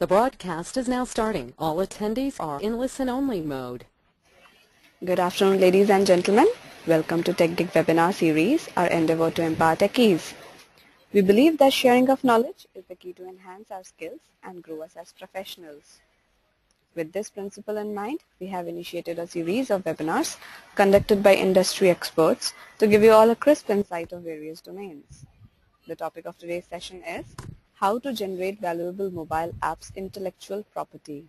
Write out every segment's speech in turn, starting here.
The broadcast is now starting. All attendees are in listen-only mode. Good afternoon, ladies and gentlemen. Welcome to TechGig webinar series, our endeavor to empower techies. We believe that sharing of knowledge is the key to enhance our skills and grow us as professionals. With this principle in mind, we have initiated a series of webinars conducted by industry experts to give you all a crisp insight of various domains. The topic of today's session is how to generate valuable mobile apps intellectual property.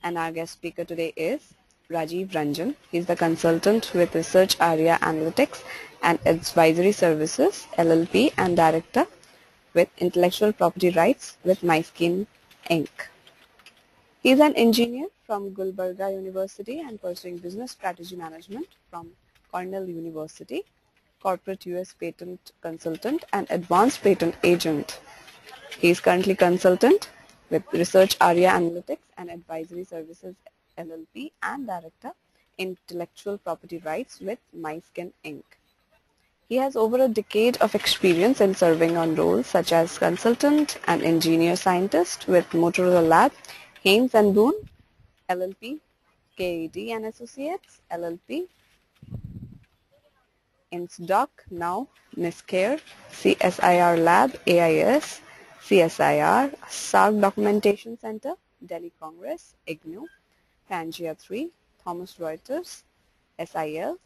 And our guest speaker today is Rajiv Ranjan. He is the consultant with Research Area Analytics and Advisory Services, LLP, and Director with Intellectual Property Rights with MySkin Inc. He is an engineer from Gulbarga University and pursuing Business Strategy Management from Cornell University, Corporate US Patent Consultant and Advanced Patent Agent. He is currently consultant with Research Area Analytics and Advisory Services LLP and Director Intellectual Property Rights with MySkin Inc. He has over a decade of experience in serving on roles such as consultant and engineer scientist with Motorola Lab, Haynes and Boone LLP, KED and Associates LLP, INSDOC, now NISCARE, CSIR Lab, AIS, CSIR, SARC Documentation Center, Delhi Congress, IGNU, Pangea 3, Thomson Reuters, SIL,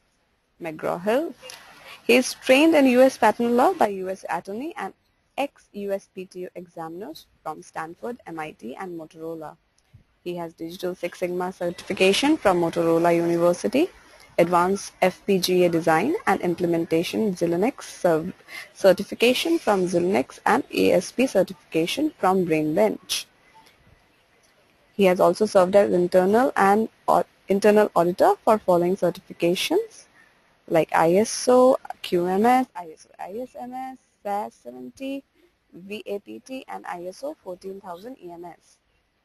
McGraw-Hill. He is trained in U.S. patent law by U.S. Attorney and ex-USPTO examiners from Stanford, MIT, and Motorola. He has Digital Six Sigma certification from Motorola University, Advanced FPGA Design and Implementation Xilinx certification from Xilinx and ASP certification from Brainbench. He has also served as internal auditor for following certifications like ISO, QMS, ISO ISMS, SAS 70, VAPT, and ISO 14000 EMS.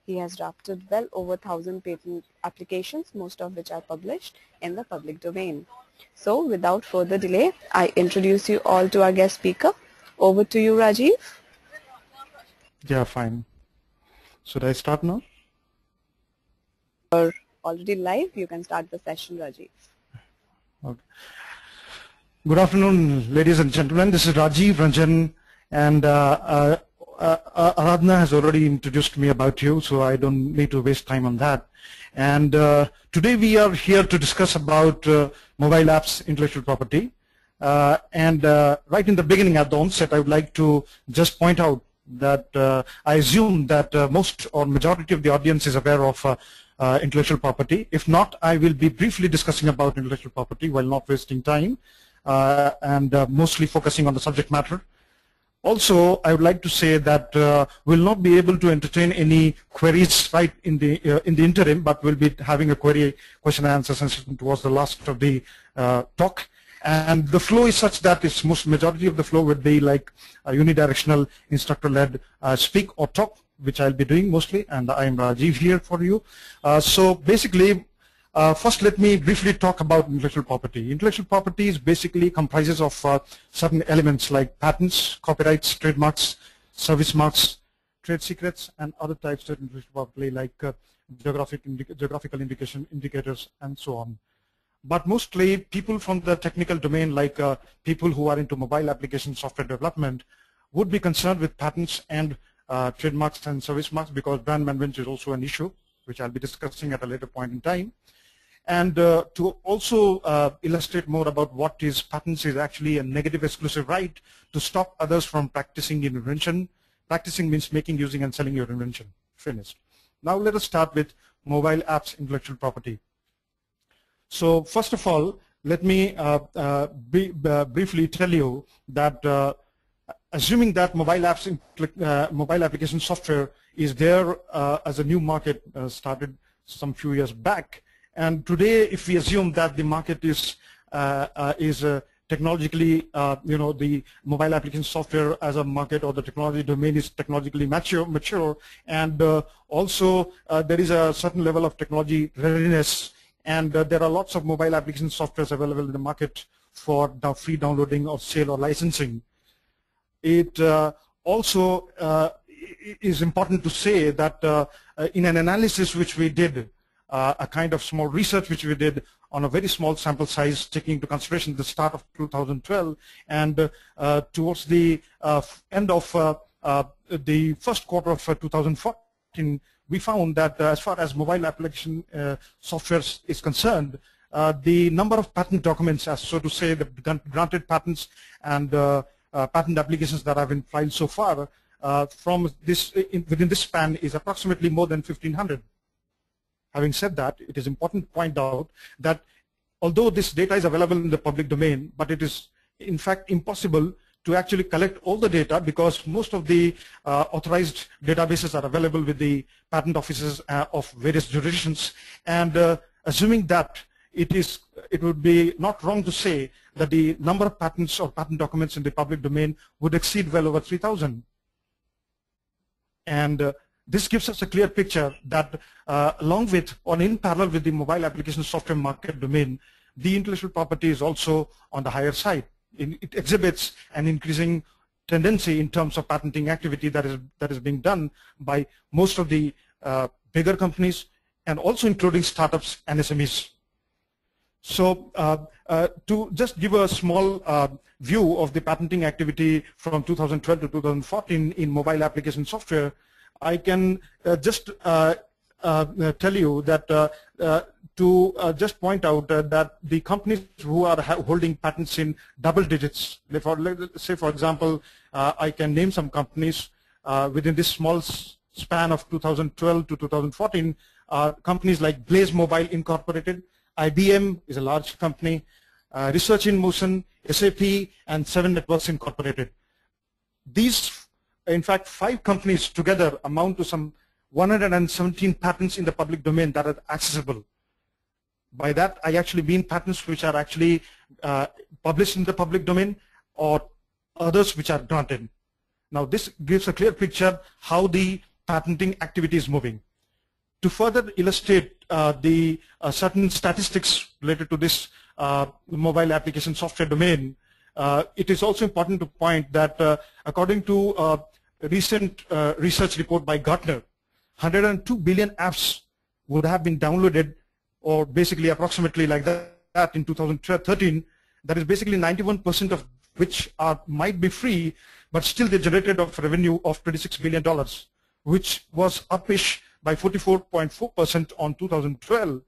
He has drafted well over 1,000 patent applications, most of which are published in the public domain. So, without further delay, I introduce you all to our guest speaker. Over to you, Rajiv. Yeah, fine. Should I start now? You're already live. You can start the session, Rajiv. Okay. Good afternoon, ladies and gentlemen. This is Rajiv Ranjan, and Aradhana has already introduced me about you, so I don't need to waste time on that. And today we are here to discuss about mobile apps intellectual property. Right in the beginning, at the onset, I would like to just point out that I assume that most or majority of the audience is aware of intellectual property. If not, I will be briefly discussing about intellectual property while not wasting time and mostly focusing on the subject matter. Also, I would like to say that we'll not be able to entertain any queries right in the interim, but we'll be having a question and answer session towards the last of the talk. And the flow is such that its majority of the flow would be like a unidirectional instructor-led speak or talk, which I'll be doing mostly, and I am Rajiv here for you. So basically, first let me briefly talk about intellectual property. Intellectual property is basically comprises of certain elements like patents, copyrights, trademarks, service marks, trade secrets, and other types of intellectual property like geographical indicators, and so on. But mostly people from the technical domain, like people who are into mobile application software development, would be concerned with patents and trademarks and service marks, because brand management is also an issue, which I'll be discussing at a later point in time. And to also illustrate more about what is patents is actually a negative exclusive right to stop others from practicing your invention. Practicing means making, using, and selling your invention. Finished. Now let us start with mobile apps intellectual property. So first of all, let me briefly tell you that assuming that mobile application software is there as a new market started some few years back, and today if we assume that the market is technologically, the mobile application software as a market or the technology domain is technologically mature, and also there is a certain level of technology readiness, and there are lots of mobile application softwares available in the market for free downloading or sale or licensing. It also is important to say that in an analysis which we did, a kind of small research which we did on a very small sample size, taking into consideration the start of 2012 and towards the end of the first quarter of 2014, we found that as far as mobile application software is concerned, the number of patent documents, as so to say, the granted patents and patent applications that have been filed so far from this within this span is approximately more than 1,500. Having said that, it is important to point out that although this data is available in the public domain, but it is in fact impossible to actually collect all the data because most of the authorized databases are available with the patent offices of various jurisdictions. And assuming that it would be not wrong to say that the number of patents or patent documents in the public domain would exceed well over 3,000. And this gives us a clear picture that along with or in parallel with the mobile application software market domain, the intellectual property is also on the higher side. It exhibits an increasing tendency in terms of patenting activity that is being done by most of the bigger companies and also including startups and SMEs. So to just give a small view of the patenting activity from 2012 to 2014 in mobile application software, I can just tell you that just point out that the companies who are holding patents in double digits, let's say for example, I can name some companies within this small span of 2012 to 2014, companies like Blaze Mobile Incorporated, IBM is a large company, Research in Motion, SAP, and 7 Networks Incorporated. These, in fact, 5 companies together amount to some 117 patents in the public domain that are accessible. By that, I actually mean patents which are actually published in the public domain or others which are granted. Now, this gives a clear picture how the patenting activity is moving. To further illustrate the certain statistics related to this mobile application software domain, it is also important to point that according to a recent research report by Gartner, 102 billion apps would have been downloaded, or basically approximately like that in 2013. That is basically 91% of which might be free, but still they generated a revenue of $26 billion, which was upish by 44.4% on 2012,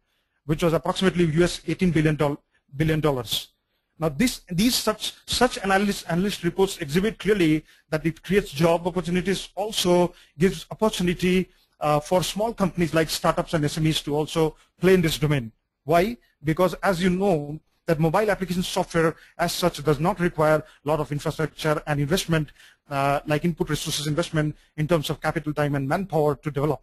which was approximately US $18 billion. Now, such analyst reports exhibit clearly that it creates job opportunities, also gives opportunity for small companies like startups and SMEs to also play in this domain. Why? Because as you know, that mobile application software as such does not require a lot of infrastructure and investment, like input resources investment in terms of capital, time, and manpower to develop.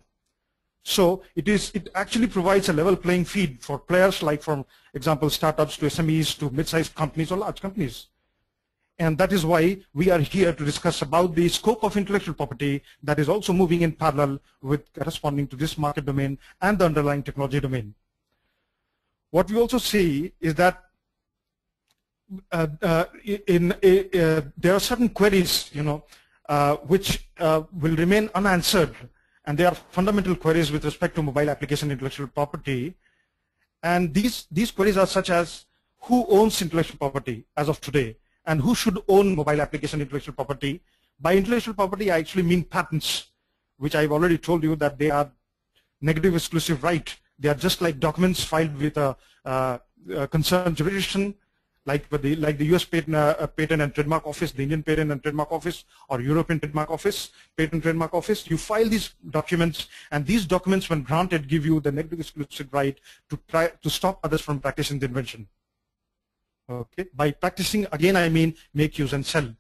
So it actually provides a level playing field for players like, for example, startups to SMEs to mid-sized companies or large companies. And that is why we are here to discuss about the scope of intellectual property that is also moving in parallel with corresponding to this market domain and the underlying technology domain. What we also see is that there are certain queries, which will remain unanswered, and they are fundamental queries with respect to mobile application intellectual property. And these queries are such as who owns intellectual property as of today, and who should own mobile application intellectual property. By intellectual property, I actually mean patents, which I've already told you that they are negative exclusive right. They are just like documents filed with a concerned jurisdiction, like the US Patent and Trademark Office, the Indian Patent and Trademark Office, or European Trademark Office, Patent and Trademark Office. You file these documents, and these documents, when granted, give you the negative exclusive right to try to stop others from practicing the invention. Okay. By practicing, again, I mean make, use, and sell.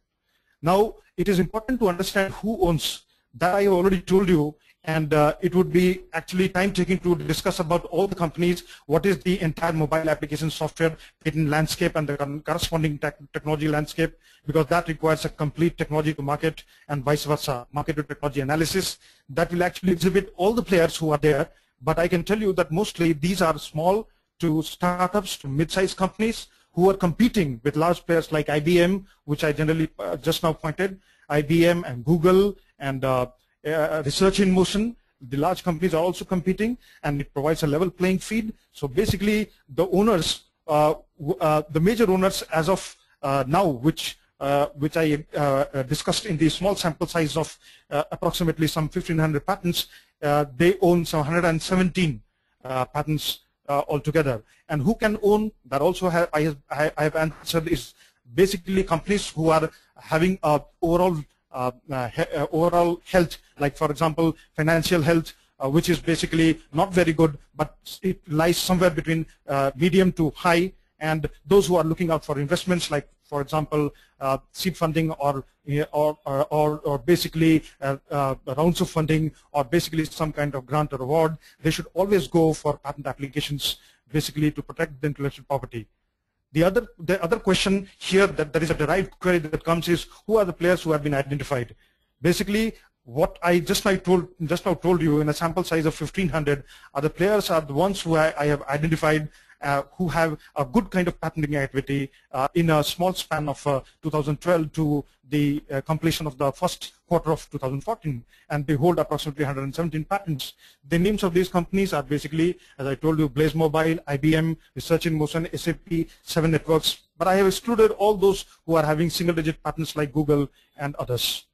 Now, it is important to understand who owns. That I already told you, and it would be actually time-taking to discuss about all the companies, what is the entire mobile application software patent landscape and the corresponding technology landscape, because that requires a complete technology to market and vice versa, market to technology analysis that will actually exhibit all the players who are there. But I can tell you that mostly these are small to startups to mid-sized companies who are competing with large players like IBM, which I generally just now pointed, IBM and Google and research in motion. The large companies are also competing, and it provides a level playing field. So basically, the owners, the major owners as of now, which I discussed in the small sample size of approximately some 1,500 patents, they own some 117 patents altogether. And who can own that? Also, I have answered is basically companies who are having overall overall health, like for example financial health, which is basically not very good, but it lies somewhere between medium to high. And those who are looking out for investments, like for example seed funding or basically rounds of funding, or basically some kind of grant or award, they should always go for patent applications, basically to protect the intellectual property. The other question here, that there is a derived query that comes, is who are the players who have been identified? Basically, what I just now told you in a sample size of 1,500 are the players, are the ones who I have identified, who have a good kind of patenting activity in a small span of 2012 to the completion of the first quarter of 2014, and they hold approximately 117 patents. The names of these companies are basically, as I told you, Blaze Mobile, IBM, Research in Motion, SAP, 7 Networks, but I have excluded all those who are having single-digit patents like Google and others.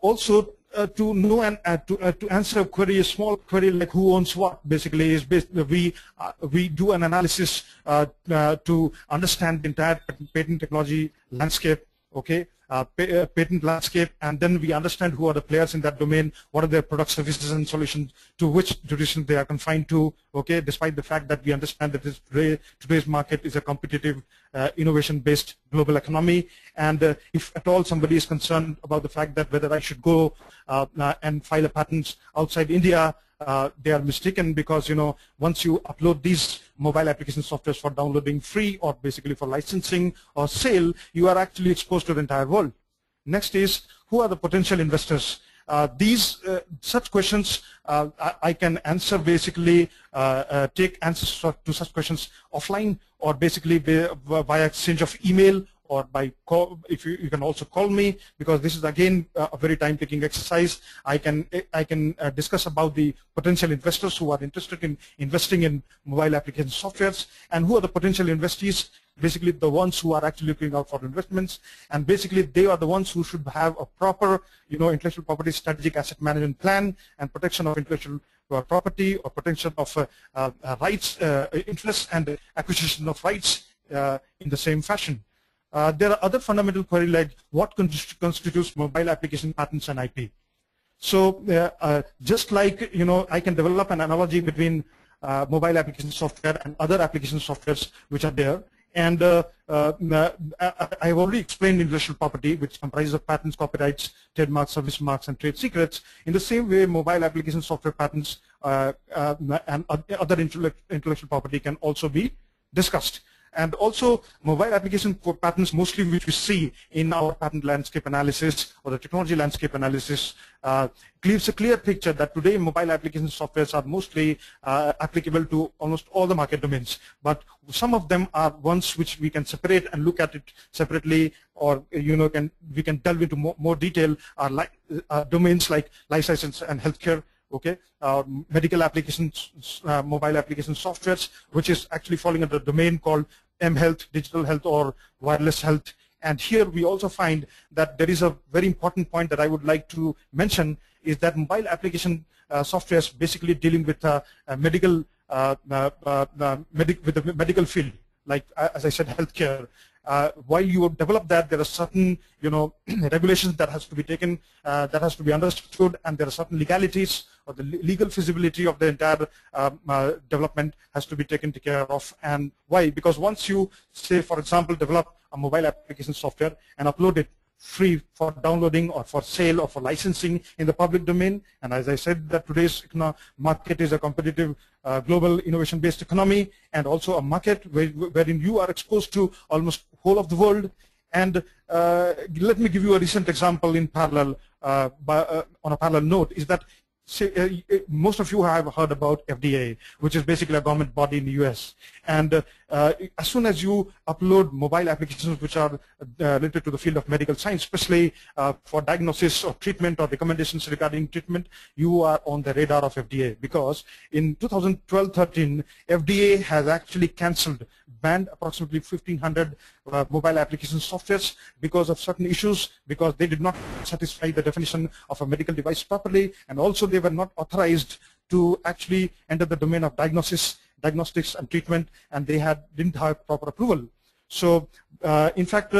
Also, to know and to answer a query, a small query like who owns what, basically is we do an analysis to understand the entire patent technology landscape, okay, patent landscape, and then we understand who are the players in that domain, what are their products, services, and solutions, to which jurisdiction they are confined to, okay, despite the fact that we understand that today's market is a competitive, innovation-based global economy. And if at all somebody is concerned about the fact that whether I should go and file a patent outside India, they are mistaken, because once you upload these mobile application softwares for downloading free or basically for licensing or sale, you are actually exposed to the entire world. Next is, who are the potential investors? Such questions I can answer, basically take answers to such questions offline, or basically via exchange of email, or by call. If you can also call me, because this is again a very time-taking exercise. I can discuss about the potential investors who are interested in investing in mobile application softwares, and who are the potential investees. Basically, the ones who are actually looking out for investments, and basically they are the ones who should have a proper, intellectual property strategic asset management plan and protection of intellectual property, or protection of rights, interests, and acquisition of rights in the same fashion. There are other fundamental queries like what constitutes mobile application patents and IP. So just like I can develop an analogy between mobile application software and other application softwares which are there. And I have already explained intellectual property, which comprises of patents, copyrights, trademarks, service marks, and trade secrets. In the same way, mobile application software patents and other intellectual property can also be discussed. And also, mobile application patents, mostly which we see in our patent landscape analysis or the technology landscape analysis, gives a clear picture that today mobile application softwares are mostly applicable to almost all the market domains. But some of them are ones which we can separate and look at it separately, or we can delve into more detail. Are domains like life sciences and healthcare. Okay, medical applications, mobile application softwares, which is actually falling under a domain called mHealth, digital health, or wireless health. And here we also find that there is a very important point that I would like to mention, is that mobile application softwares basically dealing with medical with the medical field, like as I said, healthcare. While you develop that, there are certain regulations that has to be taken, that has to be understood, and there are certain legalities, or the legal feasibility of the entire development has to be taken care of. And why? Because once you say, for example, develop a mobile application software and upload it free for downloading or for sale or for licensing in the public domain, and as I said, that today's market is a competitive global innovation-based economy, and also a market wherein you are exposed to almost whole of the world. And let me give you a recent example in parallel, on a parallel note, is that most of you have heard about FDA, which is basically a government body in the US. And as soon as you upload mobile applications which are related to the field of medical science, especially for diagnosis or treatment or recommendations regarding treatment, you are on the radar of FDA, because in 2012-13, FDA has actually cancelled, banned approximately 1,500 mobile application softwares because of certain issues, because they did not satisfy the definition of a medical device properly, and also they were not authorized to actually enter the domain of diagnostics and treatment, and they didn't have proper approval. So in fact,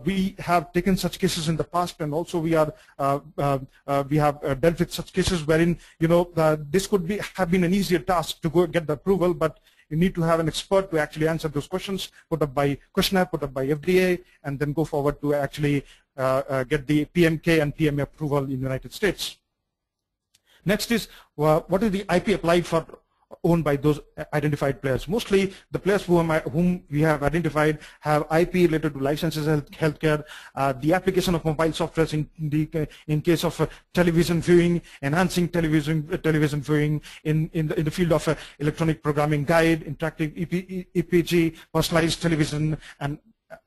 we have taken such cases in the past, and also we have dealt with such cases wherein, you know, this could have been an easier task to go get the approval, but you need to have an expert to actually answer those questions, put up by questionnaire, put up by FDA, and then go forward to actually get the PMK and PMA approval in the United States. Next is, what is the IP applied for owned by those identified players? Mostly the players whom we have identified have IP related to licenses, healthcare, the application of mobile softwares in case of television viewing, enhancing television viewing, in the field of electronic programming guide, interactive EPG, personalized television,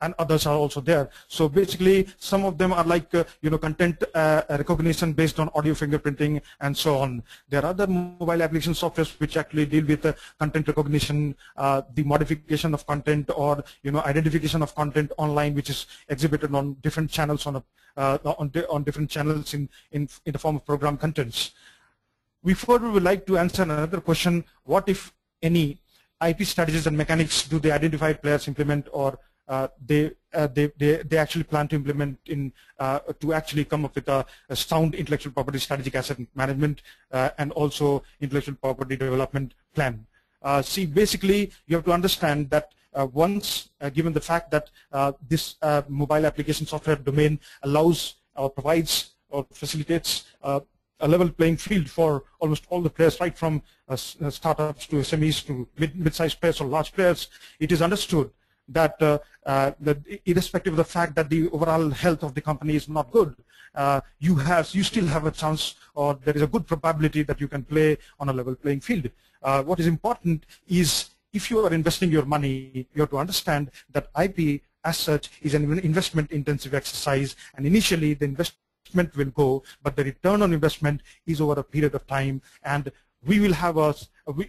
and others are also there. So basically, some of them are like you know, content recognition based on audio fingerprinting and so on. There are other mobile application softwares which actually deal with content recognition, the modification of content, or you know, identification of content online, which is exhibited on different channels on different channels in the form of program contents. We further would like to answer another question: what, if any, IP strategies and mechanics do the identified players implement, or they actually plan to implement to actually come up with a sound intellectual property strategic asset management and also intellectual property development plan? See, basically, you have to understand that once given the fact that this mobile application software domain allows or provides or facilitates a level playing field for almost all the players, right from startups to SMEs to mid-sized players or large players, it is understood that, that irrespective of the fact that the overall health of the company is not good, you still have a chance, or there is a good probability that you can play on a level playing field. What is important is, if you are investing your money, you have to understand that IP as such is an investment intensive exercise, and initially the investment will go, but the return on investment is over a period of time, and we will have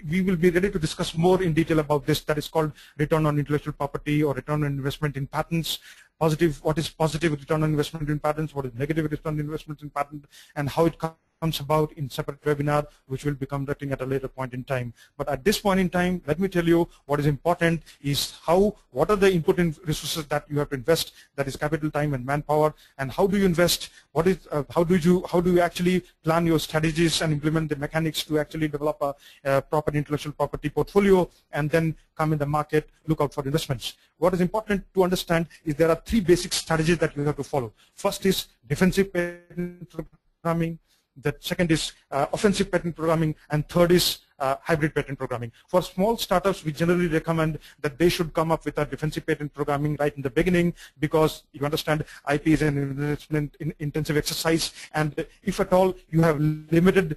we will be ready to discuss more in detail about this. That is called return on intellectual property or return on investment in patents. What is positive return on investment in patents? What is negative return on investment in patent? And how it comes about in separate webinar, which will be conducting at a later point in time. But at this point in time, let me tell you what is important is what are the input resources that you have to invest, that is capital, time, and manpower, and how do you invest? What is how do you actually plan your strategies and implement the mechanics to actually develop a proper intellectual property portfolio, and then come in the market, look out for investments. What is important to understand is there are three basic strategies that you have to follow. First is defensive patent programming. The second is offensive patent programming, and third is hybrid patent programming. For small startups, we generally recommend that they should come up with a defensive patent programming right in the beginning, because you understand IP is an investment intensive exercise, and if at all you have limited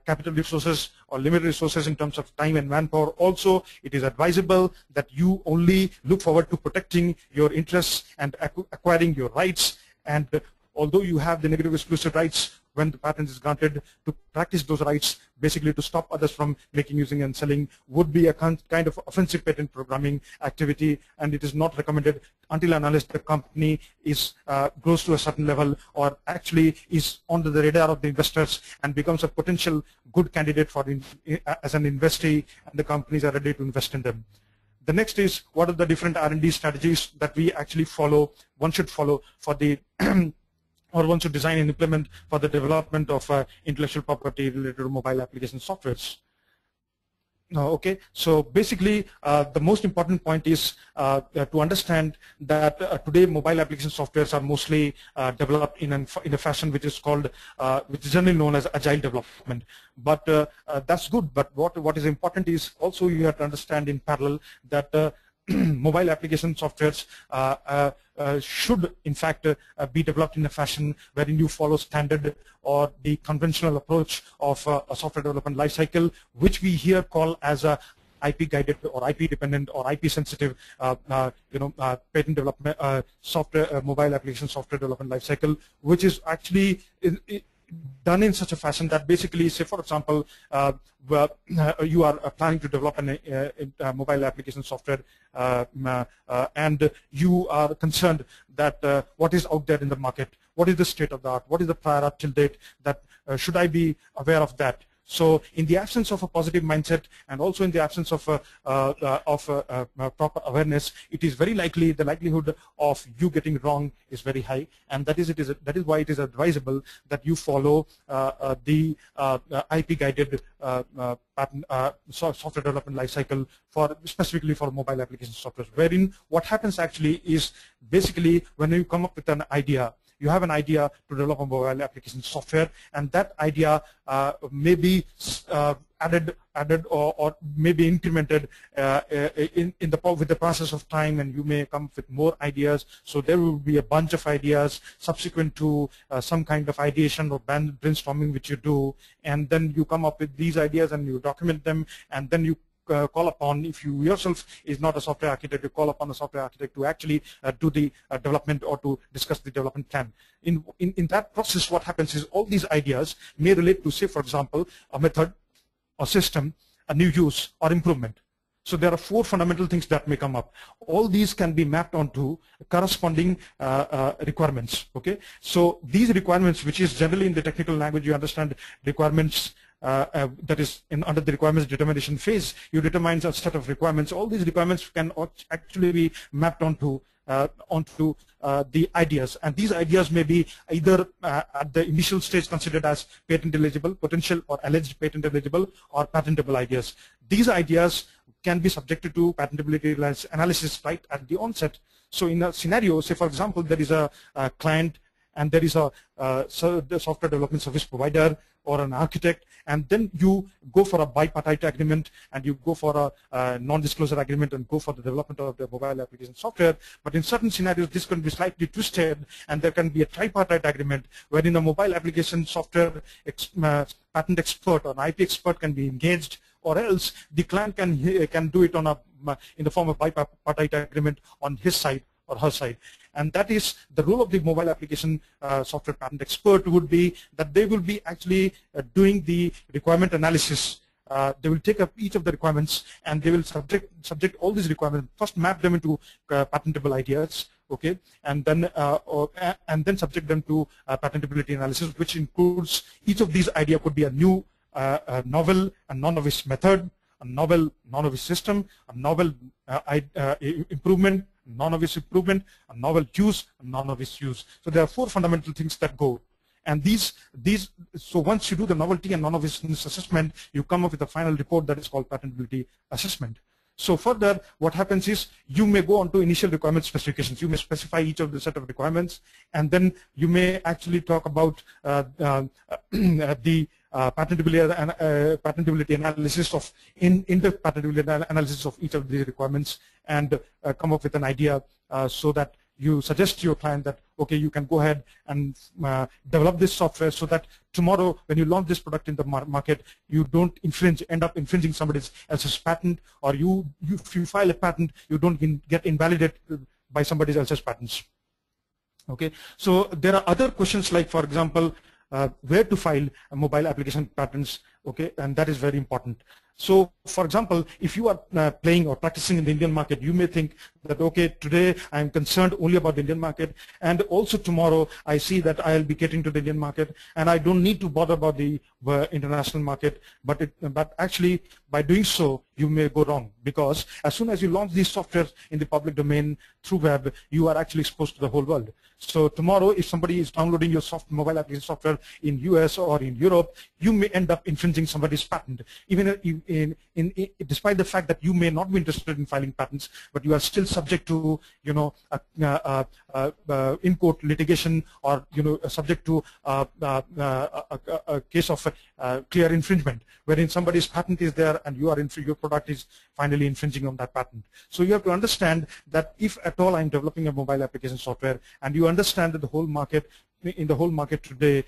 capital resources or limited resources in terms of time and manpower, also it is advisable that you only look forward to protecting your interests and acquiring your rights. And although you have the negative exclusive rights when the patent is granted, to practice those rights, basically to stop others from making, using, and selling, would be a kind of offensive patent programming activity, and it is not recommended until and unless the company is grows to a certain level, or actually is under the radar of the investors and becomes a potential good candidate for as an investee, and the companies are ready to invest in them. The next is, what are the different R&D strategies that we actually follow, one should follow for the or one should design and implement for the development of intellectual property related to mobile application softwares. Okay, so basically the most important point is to understand that today mobile application softwares are mostly developed in a fashion which is called, which is generally known as agile development. But that's good. But what is important is also you have to understand in parallel that mobile application softwares should in fact be developed in a fashion wherein you follow standard or the conventional approach of a software development lifecycle, which we here call as a IP guided or IP dependent or IP sensitive patent development software mobile application software development lifecycle, which is actually done in such a fashion that basically, say for example, you are planning to develop a mobile application software and you are concerned that what is out there in the market, what is the state of the art, what is the prior art till date, that should I be aware of that. So in the absence of a positive mindset and also in the absence of proper awareness, it is very likely, the likelihood of you getting wrong is very high, and that is why it is advisable that you follow the IP guided patent software development lifecycle specifically for mobile application software, wherein what happens actually is basically when you come up with an idea, you have an idea to develop a mobile application software, and that idea may be added or may be incremented with the process of time, and you may come up with more ideas. So there will be a bunch of ideas subsequent to some kind of ideation or brainstorming which you do, and then you come up with these ideas and you document them, and then you call upon, if you yourself is not a software architect, you call upon a software architect to actually do the development or to discuss the development plan. In that process, what happens is all these ideas may relate to, say for example, a method, a system, a new use, or improvement. So there are 4 fundamental things that may come up. All these can be mapped onto corresponding requirements. Okay, so these requirements, which is generally in the technical language, you understand requirements. That is under the requirements determination phase, you determine a set of requirements. All these requirements can actually be mapped onto the ideas, and these ideas may be either at the initial stage considered as patent eligible, potential or alleged patent eligible, or patentable ideas. These ideas can be subjected to patentability analysis right at the onset. So in a scenario, say for example, there is a client and there is the software development service provider or an architect, and then you go for a bipartite agreement and you go for a non-disclosure agreement and go for the development of the mobile application software. But in certain scenarios, this can be slightly twisted, and there can be a tripartite agreement wherein a mobile application software patent expert or an IP expert can be engaged, or else the client can do it in the form of bipartite agreement on his side or her side. And that is the role of the mobile application software patent expert would be that they will be actually doing the requirement analysis. They will take up each of the requirements and they will subject all these requirements, first map them into patentable ideas, okay, and then subject them to patentability analysis, which includes each of these ideas could be a new novel and non-novice method, a novel non-novice system, a novel improvement, non-novice improvement, a novel use, a non-novice use. So there are 4 fundamental things that go. And so once you do the novelty and non-noviceness assessment, you come up with a final report that is called patentability assessment. So further, what happens is you may go on to initial requirement specifications. You may specify each of the set of requirements, and then you may actually talk about the patentability analysis of in-depth patentability analysis of each of the requirements, and come up with an idea so that you suggest to your client that okay, you can go ahead and develop this software so that tomorrow when you launch this product in the market, you don't end up infringing somebody else's patent, or if you file a patent, you don't get invalidated by somebody else's patents. Okay, so there are other questions like, for example, where to file mobile application patents, okay, and that is very important. So, for example, if you are playing or practicing in the Indian market, you may think that, okay, today I am concerned only about the Indian market, and also tomorrow I see that I'll be getting to the Indian market, and I don't need to bother about the international market. But actually, by doing so, you may go wrong, because as soon as you launch these softwares in the public domain through web, you are actually exposed to the whole world. So tomorrow, if somebody is downloading your mobile application software in US or in Europe, you may end up infringing somebody's patent, even despite the fact that you may not be interested in filing patents, but you are still subject to, in court litigation, or subject to a case of clear infringement, wherein somebody's patent is there and your product is finally infringing on that patent. So you have to understand that if at all I'm developing a mobile application software, and you understand that the whole market, in the whole market today,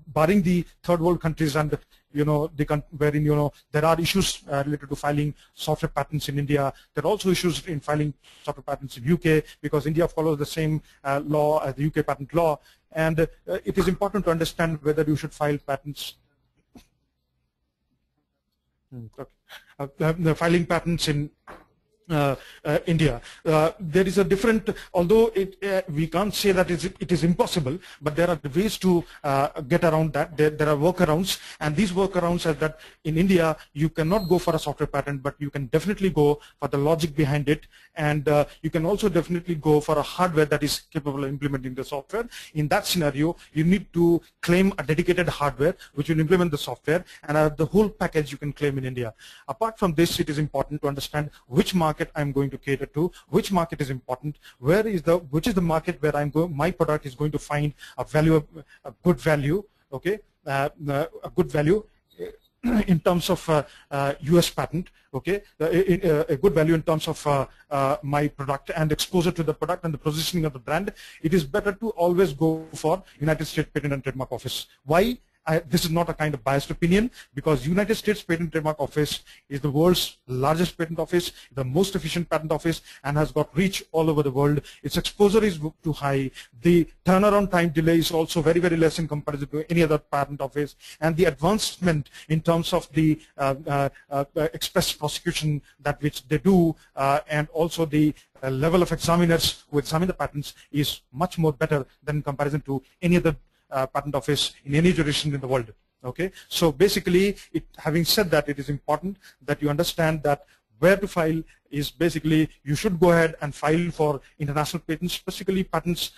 barring the third world countries and wherein there are issues related to filing software patents in India. There are also issues in filing software patents in UK because India follows the same law as the UK patent law, and it is important to understand whether you should file patents. The filing patents in India. There is a different, although we can't say that it is impossible, but there are ways to get around that. There are workarounds, and these workarounds are that in India you cannot go for a software patent, but you can definitely go for the logic behind it, and you can also definitely go for a hardware that is capable of implementing the software. In that scenario, you need to claim a dedicated hardware which will implement the software, and the whole package you can claim in India. Apart from this, it is important to understand which market I'm going to cater to, which market is important, which is the market where my product is going to find a good value, okay, a good value in terms of US patent, okay, a good value in terms of my product and exposure to the product and the positioning of the brand. It is better to always go for United States Patent and Trademark Office. Why? This is not a kind of biased opinion, because United States Patent and Trademark Office is the world's largest patent office, the most efficient patent office, and has got reach all over the world. Its exposure is too high. The turnaround time delay is also very, very less in comparison to any other patent office, and the advancement in terms of the express prosecution that which they do, and also the level of examiners who examine the patents is much more better than in comparison to any other patent office in any jurisdiction in the world. Okay, so basically, having said that, it is important that you understand that where to file is basically you should go ahead and file for international patents, specifically patents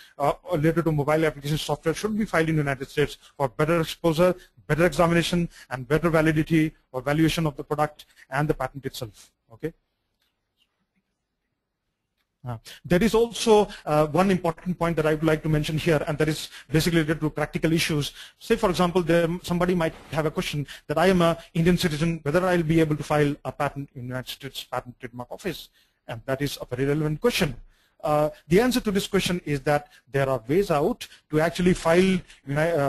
related to mobile application software should be filed in the United States for better exposure, better examination, and better validity or valuation of the product and the patent itself. Okay. There is also one important point that I would like to mention here, and that is basically related to practical issues. Say, for example, somebody might have a question that I am an Indian citizen, whether I'll be able to file a patent in the United States Patent Trademark Office, and that is a very relevant question. The answer to this question is that there are ways out to actually file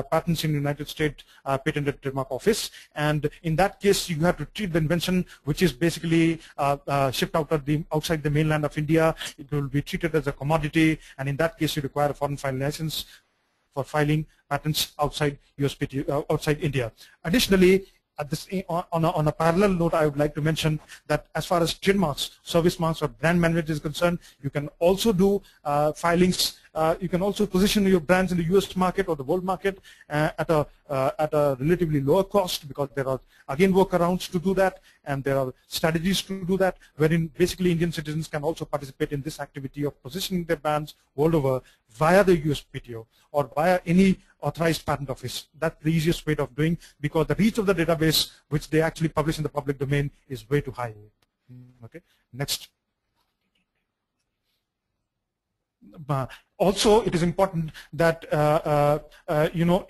patents in the United States Patent and Trademark Office, and in that case you have to treat the invention which is basically shipped outside the mainland of India. It will be treated as a commodity, and in that case you require a foreign file license for filing patents outside outside India. Additionally, on a parallel note, I would like to mention that as far as trademarks, service marks, or brand management is concerned, you can also do filings. You can also position your brands in the US market or the world market at a relatively lower cost, because there are again workarounds to do that, and there are strategies to do that, wherein basically Indian citizens can also participate in this activity of positioning their brands world over via the USPTO or via any authorized patent office. That's the easiest way of doing, because the reach of the database which they actually publish in the public domain is way too high. Okay, next. Also, it is important that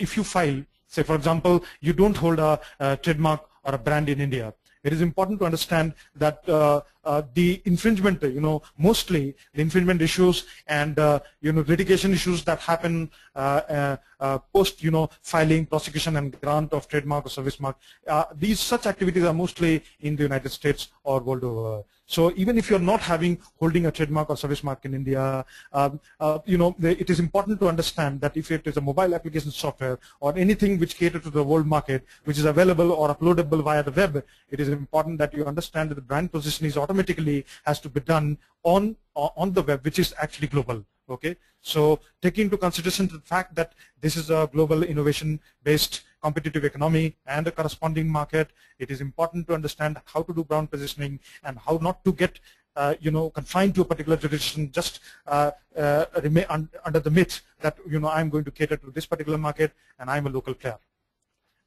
if you file, say for example, you don't hold a trademark or a brand in India, it is important to understand that the infringement, mostly the infringement issues and litigation issues that happen post, filing, prosecution, and grant of trademark or service mark. These such activities are mostly in the United States or world over. So even if you're not holding a trademark or service mark in India, it is important to understand that if it is a mobile application software or anything which caters to the world market, which is available or uploadable via the web, it is important that you understand that the brand position is automatically has to be done on the web, which is actually global. Okay, so taking into consideration the fact that this is a global innovation-based competitive economy and a corresponding market, it is important to understand how to do brand positioning and how not to get confined to a particular jurisdiction, just remain under the myth that I'm going to cater to this particular market and I'm a local player.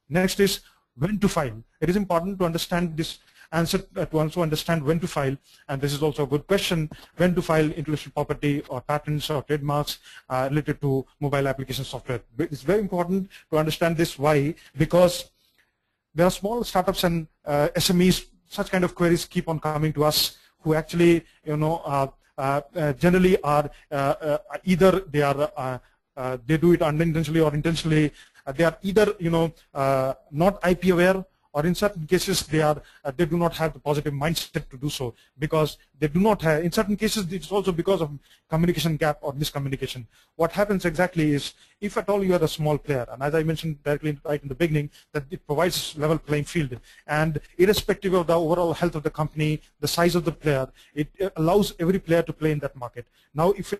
Next is when to file. It is important to understand this answer, to also understand when to file, and this is also a good question, when to file intellectual property or patents or trademarks related to mobile application software. It's very important to understand this. Why? Because there are small startups and SMEs, such kind of queries keep on coming to us, who actually generally are either they do it unintentionally or intentionally. They are either not IP aware, or in certain cases they do not have the positive mindset to do so, because they do not have, in certain cases it's also because of communication gap or miscommunication. What happens exactly is, if at all you are a small player, and as I mentioned directly right in the beginning, that it provides level playing field, and irrespective of the overall health of the company, the size of the player, it allows every player to play in that market. Now if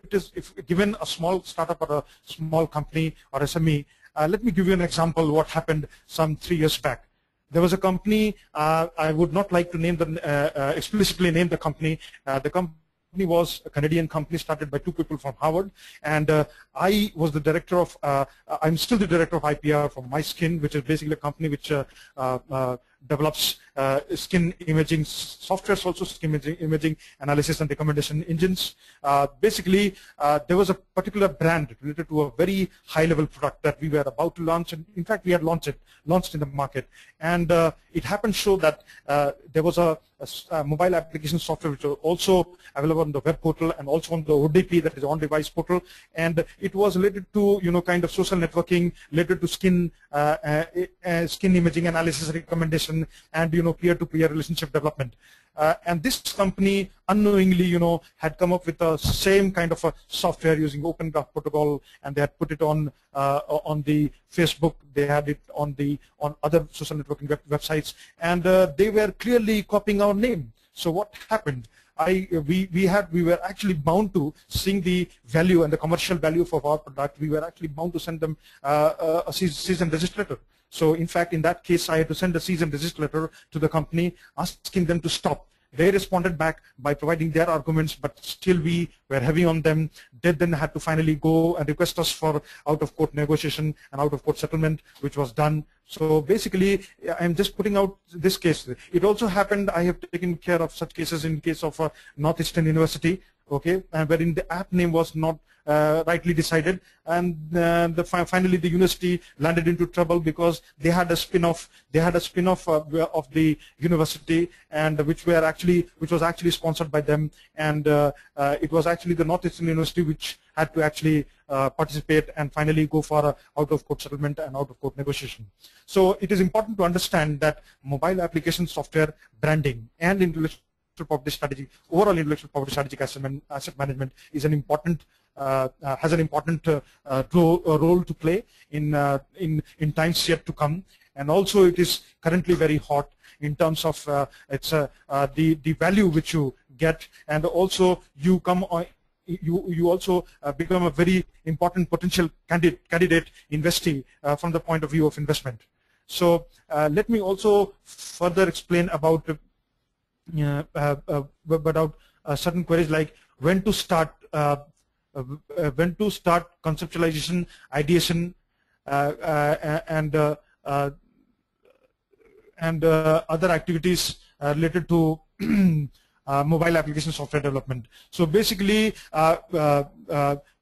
given a small startup or a small company or SME, let me give you an example what happened some 3 years back. There was a company, I would not like to name explicitly name the company. The company was a Canadian company started by 2 people from Harvard, and I was the director of, I'm still the director of IPR for MySkin, which is basically a company which develops skin imaging software, also skin imaging analysis and recommendation engines. Basically, there was a particular brand related to a very high-level product that we were about to launch, and in fact, we had launched in the market. And it happened to show that there was a mobile application software which was also available on the web portal and also on the ODP, that is on-device portal, and it was related to kind of social networking, related to skin imaging analysis, recommendation, and peer-to-peer relationship development. And this company unknowingly had come up with the same kind of a software using Open Graph Protocol, and they had put it on the Facebook, they had it on other social networking websites, and they were clearly copying our name. So what happened? We were actually bound to, seeing the value and the commercial value of our product, we were actually bound to send them a cease and desist letter. So in fact, in that case, I had to send a cease and desist letter to the company asking them to stop. They responded back by providing their arguments, but still we were heavy on them. They then had to finally go and request us for out-of-court negotiation and out-of-court settlement, which was done. So basically, I'm just putting out this case. It also happened, I have taken care of such cases in case of Northeastern University, okay, and wherein the app name was not rightly decided, and finally the university landed into trouble because they had a spin-off. They had a spin-off of the university, and which was actually sponsored by them, and it was actually the Northeastern University which had to actually participate and finally go for a out-of-court settlement and out-of-court negotiation. So it is important to understand that mobile application software branding and intellectual property strategy, overall intellectual property strategic asset management is an important has an important role to play in times yet to come, and also it is currently very hot in terms of the value which you get, and also you also become a very important potential candidate investee from the point of view of investment. So let me also further explain about certain queries like when to start conceptualization, ideation, and other activities related to mobile application software development. So basically,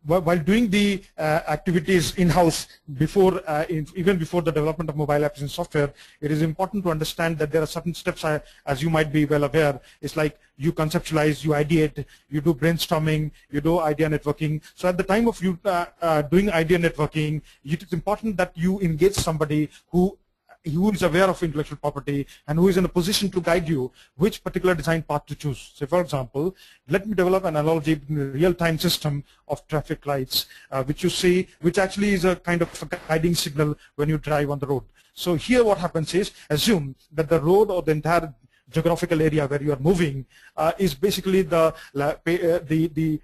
while doing the activities in-house even before the development of mobile application software, it is important to understand that there are certain steps, as you might be well aware. It's like you conceptualize, you ideate, you do brainstorming, you do idea networking. So at the time of you doing idea networking, it is important that you engage somebody who is aware of intellectual property and who is in a position to guide you which particular design path to choose. So for example, let me develop an analogy in a real-time system of traffic lights, which you see, which actually is a kind of a guiding signal when you drive on the road. So here what happens is, assume that the road or the entire geographical area where you are moving is basically the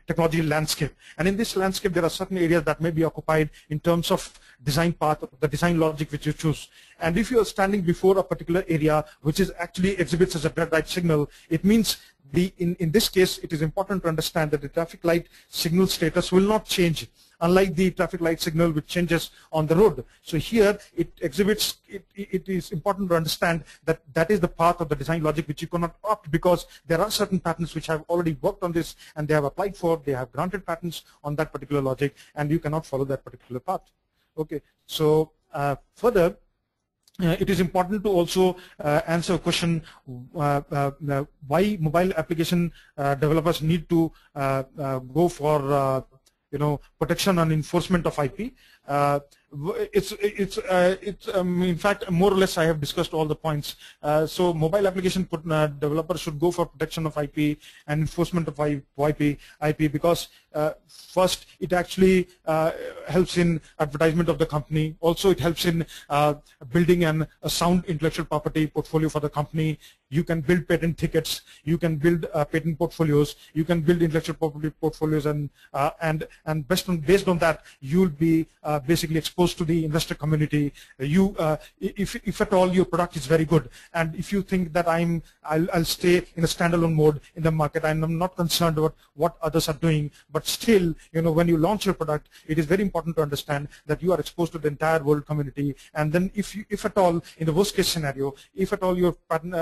technology landscape, and in this landscape there are certain areas that may be occupied in terms of design path, the design logic which you choose. And if you are standing before a particular area which is actually exhibits as a red light signal, it means in this case it is important to understand that the traffic light signal status will not change, unlike the traffic light signal which changes on the road. So here it exhibits, it is important to understand that that is the path of the design logic which you cannot opt, because there are certain patents which have already worked on this and they have applied for, they have granted patents on that particular logic, and you cannot follow that particular path. Okay, so further, it is important to also answer a question why mobile application developers need to go for protection and enforcement of IP. In fact, more or less I have discussed all the points. So mobile application developers should go for protection of IP and enforcement of IP because first it actually helps in advertisement of the company. Also it helps in building a sound intellectual property portfolio for the company. You can build patent tickets, you can build patent portfolios, you can build intellectual property portfolios, and based on that you'll be basically exposed to the investor community. If at all your product is very good, and if you think that I'll stay in a standalone mode in the market, and I'm not concerned about what others are doing, but still, when you launch your product, it is very important to understand that you are exposed to the entire world community. And then if at all, in the worst case scenario, if at all your patent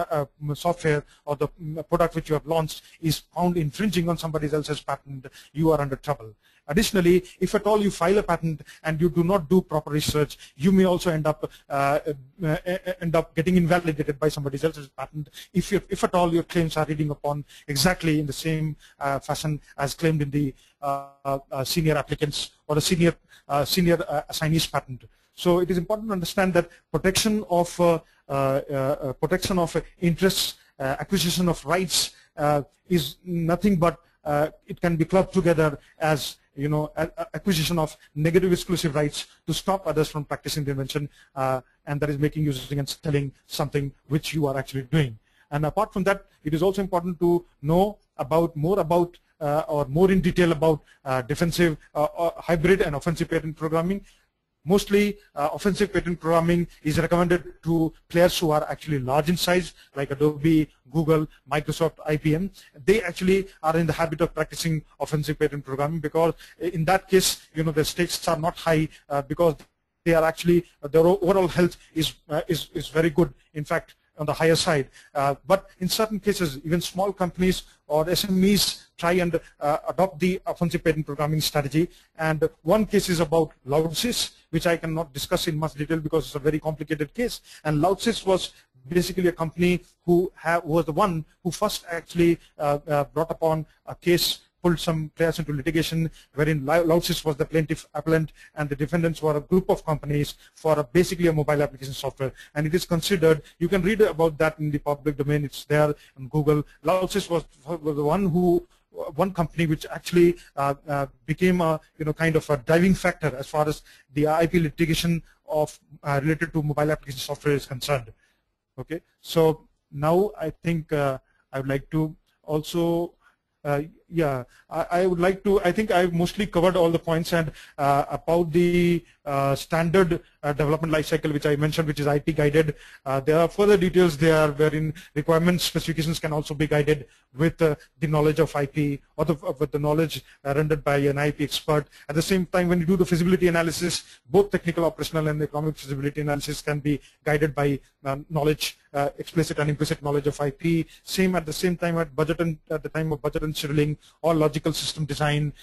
software or the product which you have launched is found infringing on somebody else's patent, you are under trouble. Additionally, if at all you file a patent and you do not do proper research, you may also end up getting invalidated by somebody else's patent if at all your claims are reading upon exactly in the same fashion as claimed in the senior applicants or the senior assignee's patent. So it is important to understand that protection of interests, acquisition of rights is nothing but it can be clubbed together as acquisition of negative exclusive rights to stop others from practicing the invention, and that is making, using, and selling something which you are actually doing. And apart from that, it is also important to know more in detail about defensive, hybrid, and offensive patent programming. Mostly offensive patent programming is recommended to players who are actually large in size, like Adobe, Google, Microsoft, IBM. They actually are in the habit of practicing offensive patent programming because in that case, the stakes are not high because they are actually, their overall health is very good. In fact, on the higher side. But in certain cases, even small companies or SMEs try and adopt the offensive patent programming strategy. And one case is about Loudsys, which I cannot discuss in much detail because it's a very complicated case. And Loudsys was basically a company who was the one who first actually brought upon a case, pulled some players into litigation, wherein Loudsys was the plaintiff appellant and the defendants were a group of companies for basically a mobile application software. And it is considered, you can read about that in the public domain, it's there on Google. Loudsys was the one company which actually became a kind of a driving factor as far as the IP litigation of related to mobile application software is concerned. Okay, so now I think I would like to also I think I've mostly covered all the points, and about the standard development lifecycle which I mentioned, which is IP guided. There are further details there wherein requirements specifications can also be guided with the knowledge of IP or with the knowledge rendered by an IP expert. At the same time, when you do the feasibility analysis, both technical, operational, and economic feasibility analysis can be guided by knowledge, explicit and implicit knowledge of IP. Same at the same time at the time of budget and scheduling or logical system design,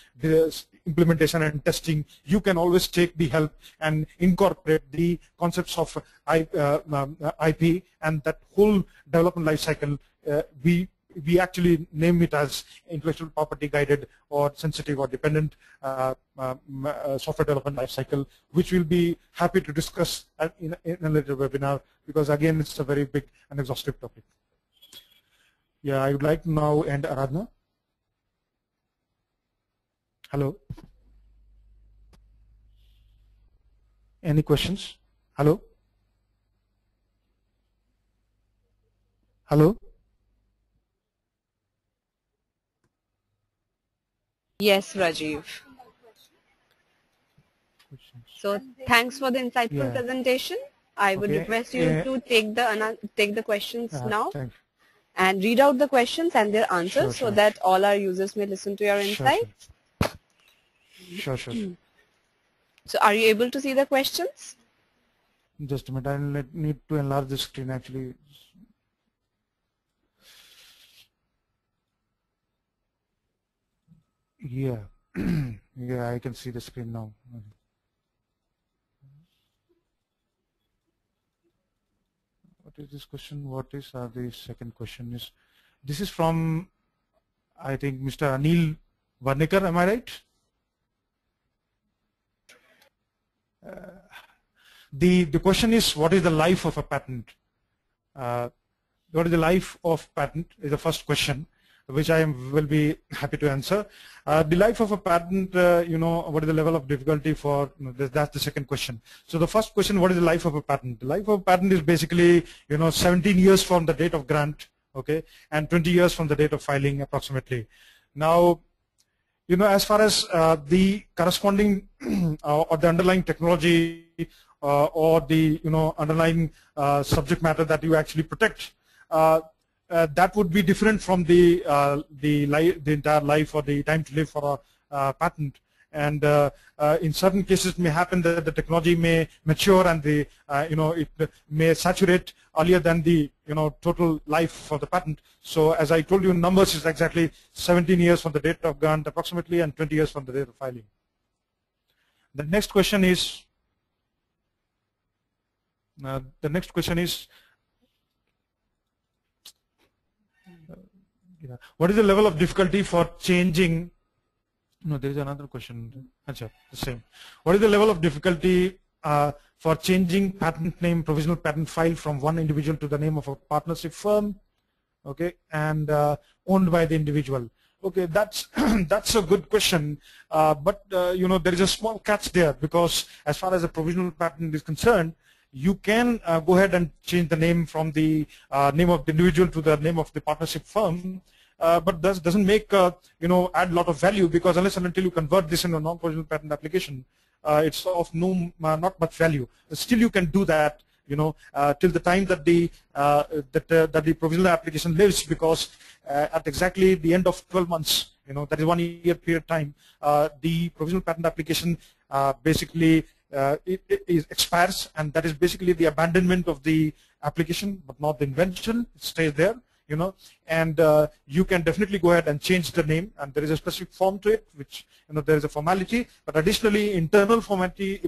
implementation and testing, you can always take the help and incorporate the concepts of IP, and that whole development life cycle we actually name it as intellectual property guided or sensitive or dependent software development life cycle, which we'll be happy to discuss in a later webinar, because again it's a very big and exhaustive topic. Yeah, I would like to now end. Aradhana. Hello. Any questions? Hello? Hello? Yes, Rajiv. So thanks for the insightful presentation. I would request you to take the questions now and read out the questions and their answers so that all our users may listen to your insights. Sure. So are you able to see the questions? Just a minute, I need to enlarge the screen actually. Yeah, yeah, I can see the screen now. What is this question? What is the second question is? This is from, I think, Mr. Anil Varnikar, am I right? The question is, what is the life of a patent? What is the life of patent is the first question, which will be happy to answer. The life of a patent, what is the level of difficulty for, that's the second question. So the first question, what is the life of a patent? The life of a patent is basically, 17 years from the date of grant, okay, and 20 years from the date of filing approximately. Now, as far as the corresponding or the underlying technology or the, underlying subject matter that you actually protect, that would be different from the entire life or the time to live for a patent. And in certain cases, it may happen that the technology may mature and the it may saturate earlier than the total life for the patent. So as I told you, numbers is exactly 17 years from the date of grant approximately, and 20 years from the date of filing. The next question is. What is the level of difficulty for changing? No, there is another question. The same. What is the level of difficulty for changing patent name, provisional patent file from one individual to the name of a partnership firm, okay, and owned by the individual? Okay, that's that's a good question, but there is a small catch there, because as far as a provisional patent is concerned, you can go ahead and change the name from the name of the individual to the name of the partnership firm, but that doesn't make add a lot of value, because unless and until you convert this into a non-provisional patent application, it's of not much value. Still, you can do that, till the time that the provisional application lives, because at exactly the end of 12 months, that is 1 year period time, the provisional patent application basically it expires, and that is basically the abandonment of the application, but not the invention. It stays there, and you can definitely go ahead and change the name, and there is a specific form to it, which there is a formality, but additionally internal formality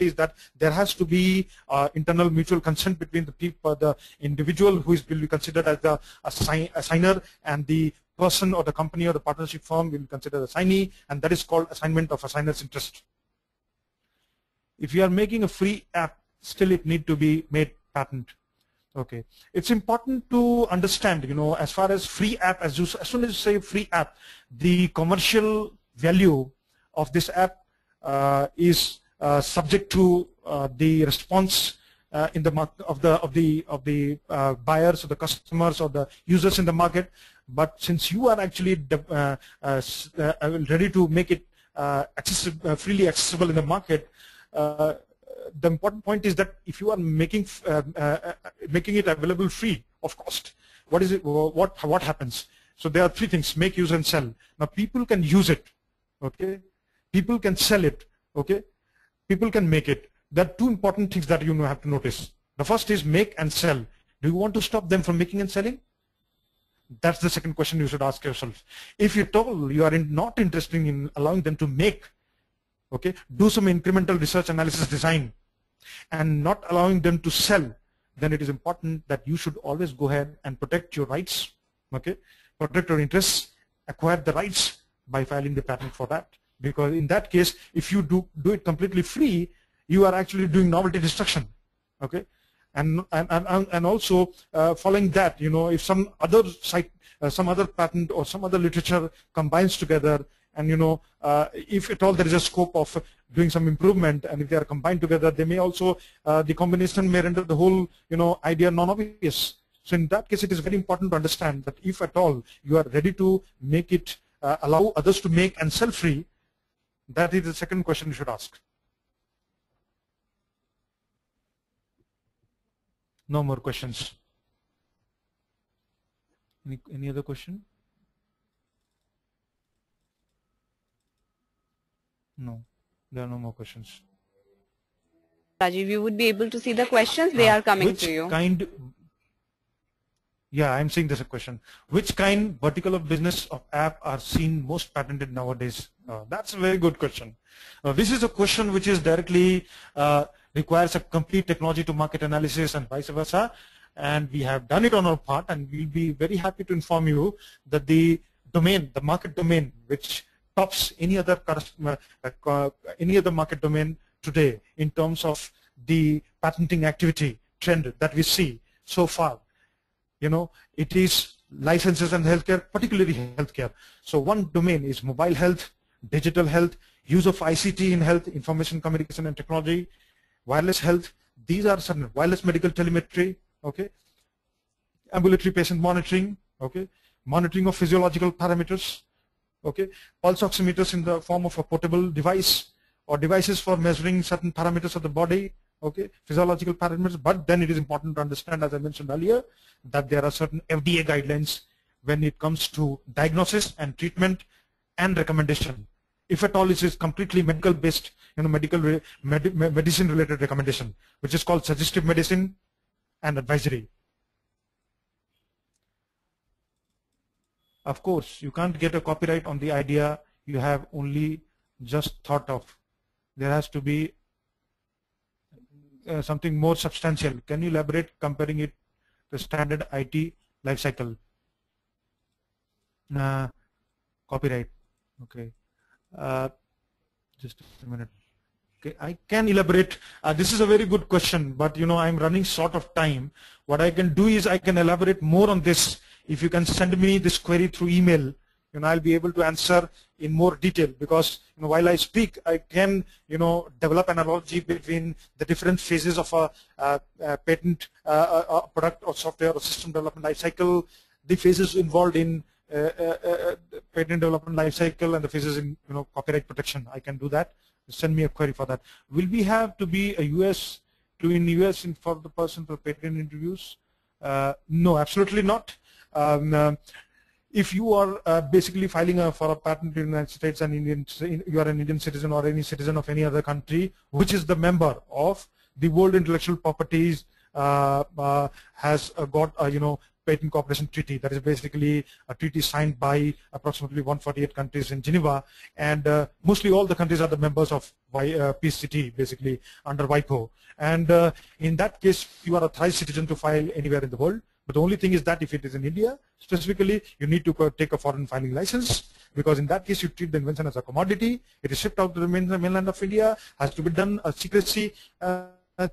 is that there has to be internal mutual consent between the people, the individual who will be considered as the assigner, and the person or the company or the partnership firm will be considered the assignee, and that is called assignment of assigner's interest. If you are making a free app, still it need to be made patent. Okay, it's important to understand, as far as free app, as soon as you say free app, the commercial value of this app is subject to the response in the market of the buyers or the customers or the users in the market. But since you are actually ready to make it freely accessible in the market, the important point is that if you are making it available free of cost, what happens? So there are three things: make, use, and sell. Now people can use it, okay? People can sell it, okay? People can make it. There are two important things that you have to notice. The first is make and sell. Do you want to stop them from making and selling? That's the second question you should ask yourself. If you're told you are not interested in allowing them to make, okay, do some incremental research, analysis, design, and not allowing them to sell, then it is important that you should always go ahead and protect your rights, okay, protect your interests, acquire the rights by filing the patent for that. Because in that case, if you do it completely free, you are actually doing novelty destruction, okay, and also following that, if some other some other patent or some other literature combines together, and if at all there is a scope of doing some improvement, and if they are combined together, they may also the combination may render the whole idea non-obvious. So in that case, it is very important to understand that if at all you are ready to make it allow others to make and sell free, that is the second question you should ask. No more questions. Any other question? No, there are no more questions. Rajiv, you would be able to see the questions. They are coming to you. Yeah, I'm seeing this a question. Which kind vertical of business of app are seen most patented nowadays? That's a very good question. This is a question which is directly requires a complete technology to market analysis and vice versa. And we have done it on our part, and we'll be very happy to inform you that the domain, the market domain, which tops any other market domain today in terms of the patenting activity trend that we see so far, it is licenses and healthcare, particularly healthcare. So one domain is mobile health, digital health, use of ICT in health, information communication and technology, wireless health. These are certain wireless medical telemetry, okay, ambulatory patient monitoring, okay, monitoring of physiological parameters, okay, pulse oximeters in the form of a portable device or devices for measuring certain parameters of the body, okay, physiological parameters. But then it is important to understand, as I mentioned earlier, that there are certain FDA guidelines when it comes to diagnosis and treatment and recommendation. If at all, it is completely medical based, medicine related recommendation, which is called suggestive medicine and advisory. Of course, you can't get a copyright on the idea you have only just thought of. There has to be something more substantial. Can you elaborate comparing it to standard IT lifecycle? Copyright. Okay. Just a minute. Okay, I can elaborate. This is a very good question, but I'm running short of time. What I can do is I can elaborate more on this. If you can send me this query through email, I'll be able to answer in more detail, because while I speak, I can develop an analogy between the different phases of a patent product or software or system development life cycle, the phases involved in patent development life cycle, and the phases in copyright protection. I can do that. Send me a query for that. Will we have to be a US for the person for patent interviews? No, absolutely not. If you are basically filing for a patent in the United States and you are an Indian citizen or any citizen of any other country which is the member of the World Intellectual Properties has got a Patent Cooperation Treaty. That is basically a treaty signed by approximately 148 countries in Geneva, and mostly all the countries are the members of PCT, basically under WIPO. And in that case, you are a authorized citizen to file anywhere in the world. But the only thing is that if it is in India, specifically, you need to take a foreign filing license, because in that case, you treat the invention as a commodity. It is shipped out to the mainland of India, has to be done a secrecy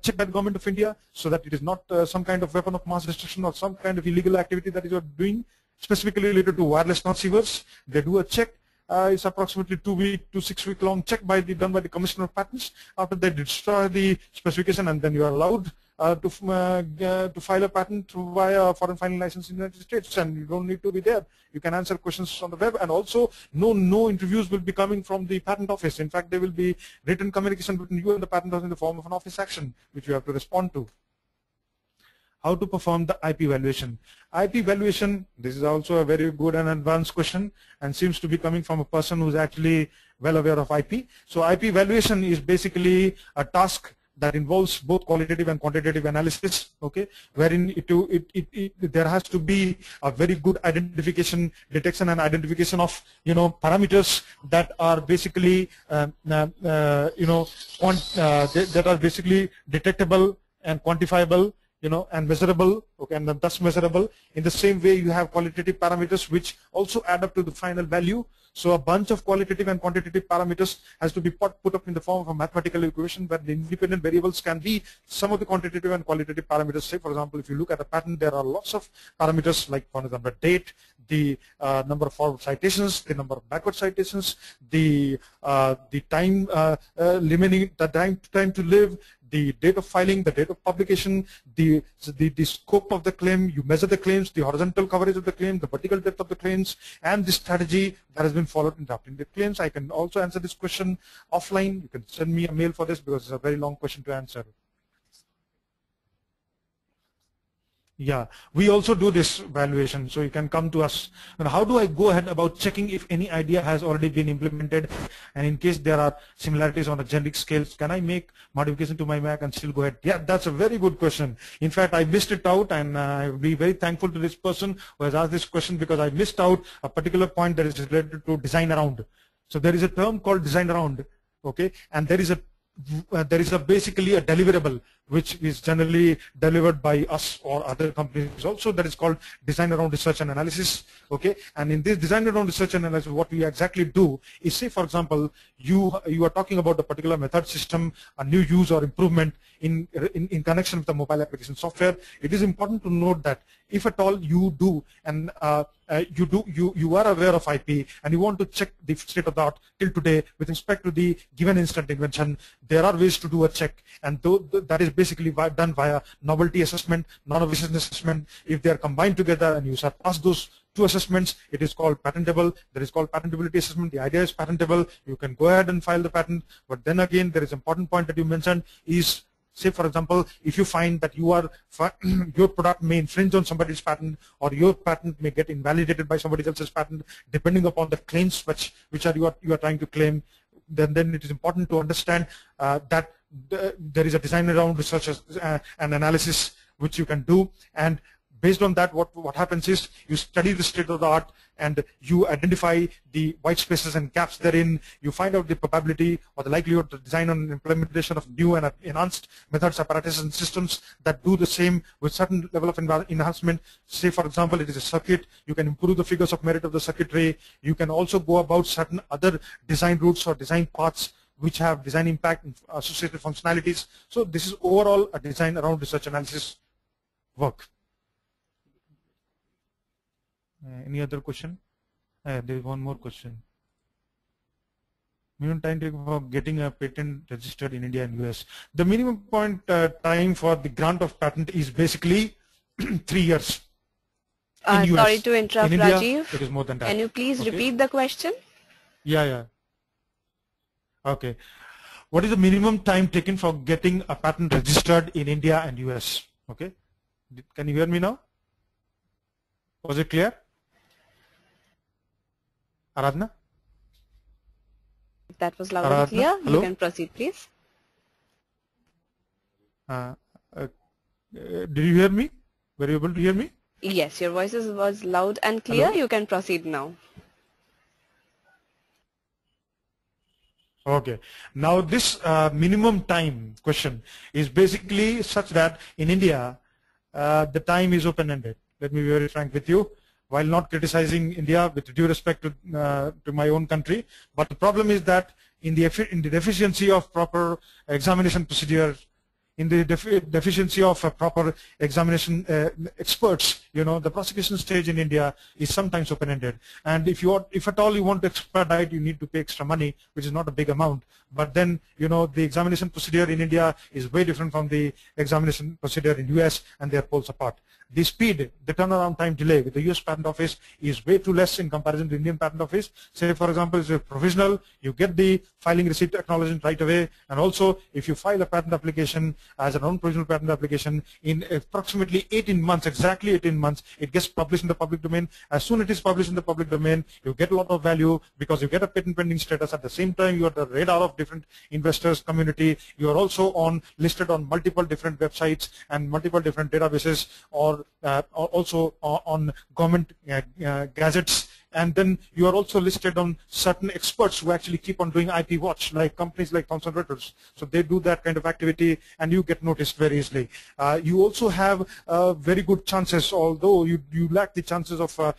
checked by the government of India, so that it is not some kind of weapon of mass destruction or some kind of illegal activity that you are doing, specifically related to wireless transceivers. They do a check. It's approximately 2 to 6 week long check done by the Commissioner of Patents. After they destroy the specification, and then you are allowed to file a patent via a foreign filing license in the United States, and you don't need to be there. You can answer questions on the web, and also no interviews will be coming from the patent office. In fact, there will be written communication between you and the patent office in the form of an office action, which you have to respond to. How to perform the IP valuation? IP valuation, this is also a very good and advanced question, and seems to be coming from a person who's actually well aware of IP. So IP valuation is basically a task that involves both qualitative and quantitative analysis, okay, wherein there has to be a very good detection and identification of parameters that are basically that are basically detectable and quantifiable, and measurable, okay, and thus measurable. In the same way, you have qualitative parameters which also add up to the final value. So a bunch of qualitative and quantitative parameters has to be put up in the form of a mathematical equation, where the independent variables can be some of the quantitative and qualitative parameters. Say, for example, if you look at a patent, there are lots of parameters, like, for example, date, the number of forward citations, the number of backward citations, the time limiting, the time to live, the date of filing, the date of publication, the scope of the claim. You measure the claims, the horizontal coverage of the claim, the vertical depth of the claims, and the strategy that has been followed in drafting the claims. I can also answer this question offline. You can send me a mail for this, because it's a very long question to answer. Yeah, we also do this valuation, so you can come to us. And how do I go ahead about checking if any idea has already been implemented, and in case there are similarities on a generic scale, can I make modification to my Mac and still go ahead? Yeah, that's a very good question. In fact, I missed it out, and I'll be very thankful to this person who has asked this question, because I missed out a particular point that is related to design around. So there is a term called design around, okay, and there is basically a deliverable which is generally delivered by us or other companies also, that is called design around research and analysis. Okay, and in this design around research and analysis, what we exactly do is, say for example, you are talking about a particular method system, a new use or improvement in connection with the mobile application software. It is important to note that if at all you do and you are aware of IP and you want to check the state of the art till today with respect to the given instant invention, there are ways to do a check, and that is basically done via novelty assessment, non-obviousness assessment. If they are combined together and you surpass those two assessments, it is called patentable. That is called patentability assessment. The idea is patentable. You can go ahead and file the patent, but then again, there is an important point that you mentioned is, say for example, if you find that your product may infringe on somebody's patent, or your patent may get invalidated by somebody else's patent, depending upon the claims which you are trying to claim, then it is important to understand that there is a design around research and analysis which you can do, and based on that, what happens is you study the state of the art and you identify the white spaces and gaps therein. You find out the probability or the likelihood to design and implementation of new and enhanced methods, apparatus, and systems that do the same with certain level of enhancement. Say, for example, it is a circuit. You can improve the figures of merit of the circuitry. You can also go about certain other design routes or design paths which have design impact and associated functionalities. So this is overall a design around research analysis work. Any other question? There is one more question. Minimum time for getting a patent registered in India and US. The minimum time for the grant of patent is basically 3 years. Sorry to interrupt, in India, Rajiv. it is more than that. Can you please repeat the question? Yeah. Okay. What is the minimum time taken for getting a patent registered in India and US? Okay. Can you hear me now? Was it clear? Aradhana? That was loud and clear. Hello? You can proceed, please. Did you hear me? Were you able to hear me? Yes, your voice was loud and clear. Hello? You can proceed now. Okay. Now this minimum time question is basically such that in India, the time is open-ended. Let me be very frank with you, while not criticizing India with due respect to my own country. But the problem is that in the deficiency of proper examination procedures, in the deficiency of proper examination experts, the prosecution stage in India is sometimes open-ended. And if at all you want to expedite, you need to pay extra money, which is not a big amount. But then, the examination procedure in India is way different from the examination procedure in US, and they are poles apart. The speed, the turnaround time delay with the US Patent Office is way too less in comparison to the Indian Patent Office. Say, for example, if you're provisional, you get the filing receipt acknowledgement right away. And also, if you file a patent application as a non-provisional patent application, in approximately 18 months, exactly 18 months, it gets published in the public domain. As soon as it is published in the public domain, you get a lot of value because you get a patent pending status. At the same time, you are the radar of different investors community. You are also listed on multiple different websites and multiple different databases, or also on government gazettes. And then you are also listed on certain experts who actually keep on doing IP watch, like companies like Thomson Reuters. So they do that kind of activity, and you get noticed very easily. You also have very good chances, although you lack the chances of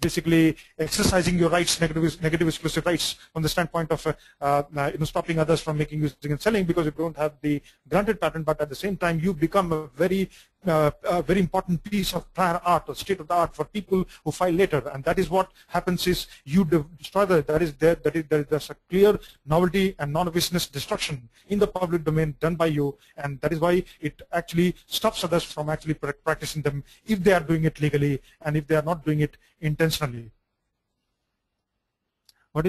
basically exercising your rights, negative exclusive rights, from the standpoint of stopping others from making, using, and selling, because you don't have the granted patent. But at the same time, you become a very important piece of prior art or state of the art for people who file later. And that is what happens is you destroy there's a clear novelty and non-obviousness destruction in the public domain done by you, and that is why it actually stops others from actually practicing them if they are doing it legally and if they are not doing it intentionally. What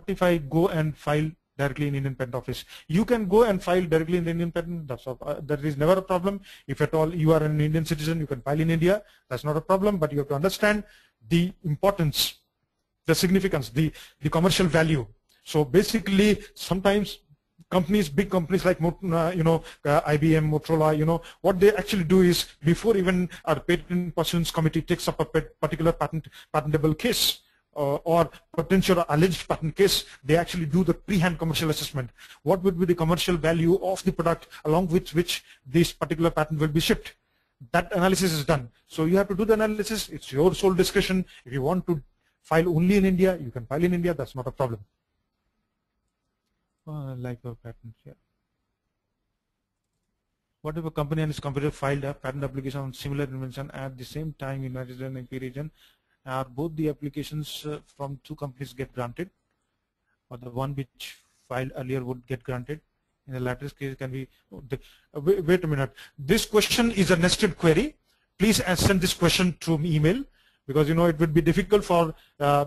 if I go and file directly in Indian Patent Office? You can go and file directly in the Indian Patent. That is never a problem. If at all you are an Indian citizen, you can file in India. That's not a problem. But you have to understand the importance, the significance, the commercial value. So basically, sometimes big companies like IBM, Motorola, what they actually do is, before even our patent pursuance committee takes up a particular patentable case, or potential or alleged patent case, they actually do the pre-hand commercial assessment. What would be the commercial value of the product along with which this particular patent will be shipped? That analysis is done. So you have to do the analysis. It's your sole discretion. If you want to file only in India, you can file in India. That's not a problem. Like a patent, yeah. What if a company and its competitor filed a patent application on similar invention at the same time in United States and AP region? Are both the applications from two companies get granted, or the one which filed earlier would get granted? In the latter case, can we? Wait a minute. This question is a nested query. Please send this question through email, because it would be difficult for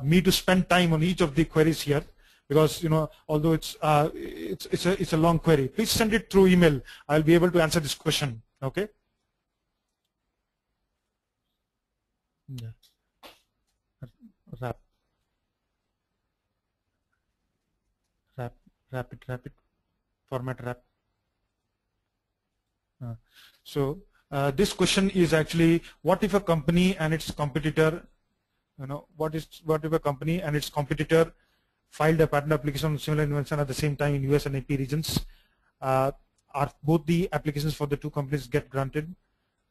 me to spend time on each of the queries here. Because although it's a long query, please send it through email. I'll be able to answer this question. Okay. Yeah. Rapid format wrap. So this question is actually, what if a company and its competitor, what if a company and its competitor filed a patent application on similar invention at the same time in US and AP regions? Are both the applications for the two companies get granted,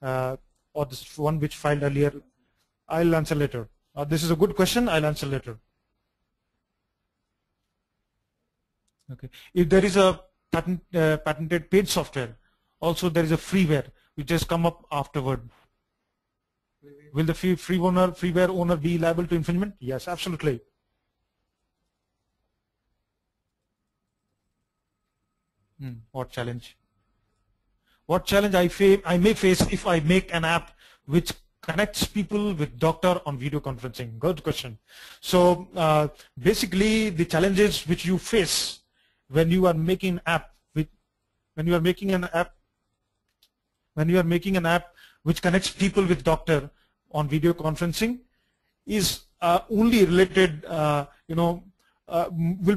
or this one which filed earlier? I'll answer later. This is a good question. I'll answer later. Okay. If there is a patented paid software, also there is a freeware which has come up afterward, will the freeware owner be liable to infringement? Yes, absolutely. What challenge? What challenge I may face if I make an app which connects people with doctor on video conferencing? Good question. So basically, the challenges which you face when you are making an app which connects people with doctor on video conferencing is only related, will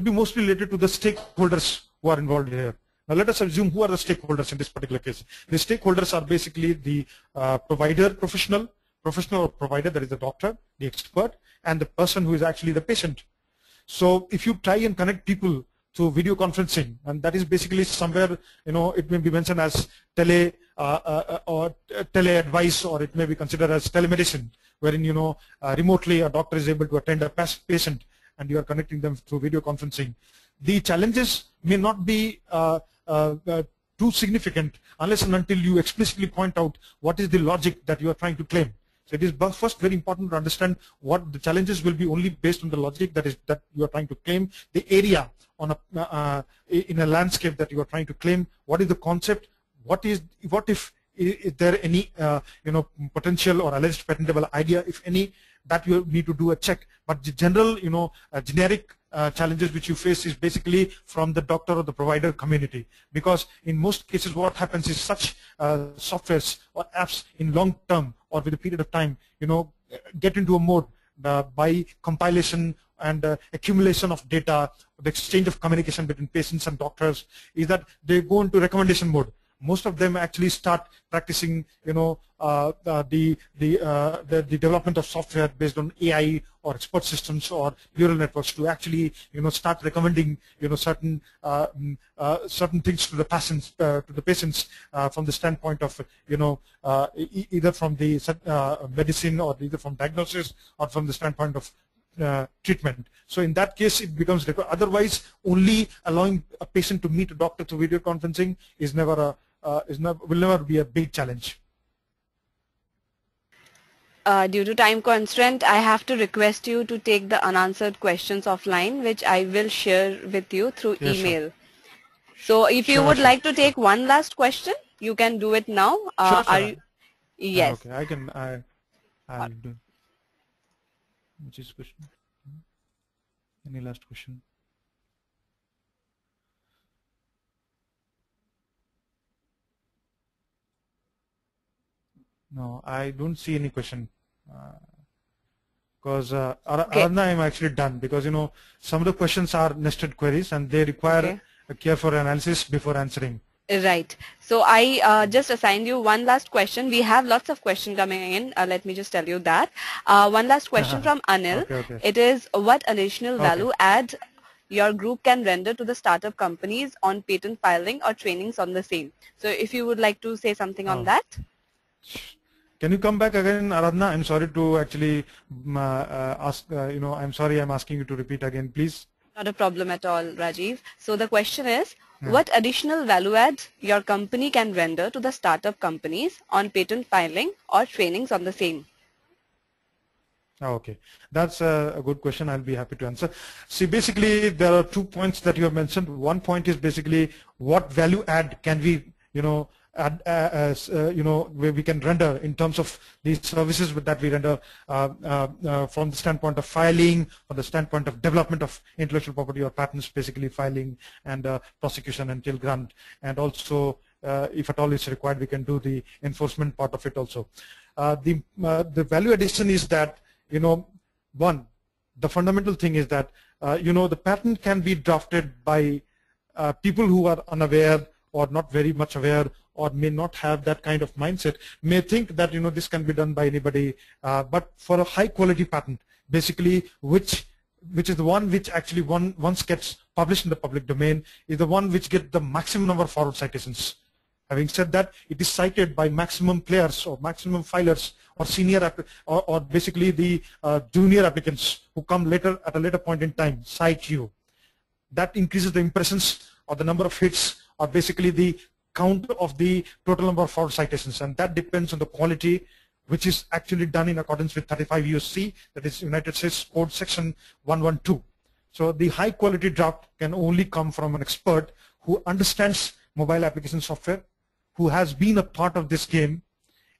be mostly related to the stakeholders who are involved here. Now let us assume who are the stakeholders in this particular case. The stakeholders are basically the professional or provider, that is the doctor, the expert, and the person who is actually the patient. So if you try and connect people to video conferencing, and that is basically somewhere, it may be mentioned as tele-advice, or it may be considered as telemedicine, wherein, remotely a doctor is able to attend a patient and you are connecting them through video conferencing. The challenges may not be too significant unless and until you explicitly point out what is the logic that you are trying to claim. So it is first very important to understand what the challenges will be only based on the logic that you are trying to claim, the area on in a landscape that you are trying to claim, what is the concept, what if is there any potential or alleged patentable idea, if any, that you need to do a check. But the general generic challenges which you face is basically from the doctor or the provider community, because in most cases what happens is such softwares or apps in long term or with a period of time get into a mode by compilation and accumulation of data, the exchange of communication between patients and doctors, is that they go into recommendation mode. Most of them actually start practicing, the development of software based on AI or expert systems or neural networks to actually, start recommending, certain things to the patients, from the standpoint of, either from the medicine or either from diagnosis or from the standpoint of treatment. So in that case, it becomes required. Otherwise, only allowing a patient to meet a doctor through video conferencing is never will never be a big challenge. Due to time constraint, I have to request you to take the unanswered questions offline, which I will share with you through email. Sure. So if you would like to take one last question, you can do it now. Are you? Yes. Okay, I'll do. Which is question? Any last question? No, I don't see any question. Because Aradhana, I'm actually done, because some of the questions are nested queries and they require a careful analysis before answering. Right. So I just assigned you one last question. We have lots of questions coming in. Let me just tell you that. One last question from Anil. Okay, okay, It is, what additional okay. value add your group can render to the startup companies on patent filing or trainings on the same? So if you would like to say something on Oh. that. Can you come back again, Aradhana? I'm sorry to actually ask, I'm sorry I'm asking you to repeat again, please. Not a problem at all, Rajiv. So the question is, Yeah. what additional value add your company can render to the startup companies on patent filing or trainings on the same? Oh, okay, that's a good question. I'll be happy to answer. See, basically, there are 2 points that you have mentioned. One point is basically what value add can we, add, where we can render in terms of these services that we render from the standpoint of filing, from the standpoint of development of intellectual property or patents, basically filing and prosecution until grant, and also if at all it's required, we can do the enforcement part of it also. The value addition is that, one, the fundamental thing is that, the patent can be drafted by people who are unaware or not very much aware or may not have that kind of mindset, may think that, this can be done by anybody, but for a high quality patent, basically, which is the one which actually once gets published in the public domain, is the one which gets the maximum number of forward citations. Having said that, it is cited by maximum players or maximum filers or senior or basically the junior applicants who come later at a later point in time cite you. That increases the impressions or the number of hits or basically the count of the total number of forward citations, and that depends on the quality, which is actually done in accordance with 35 U.S.C., that is United States Code Section 112. So the high quality draft can only come from an expert who understands mobile application software, who has been a part of this game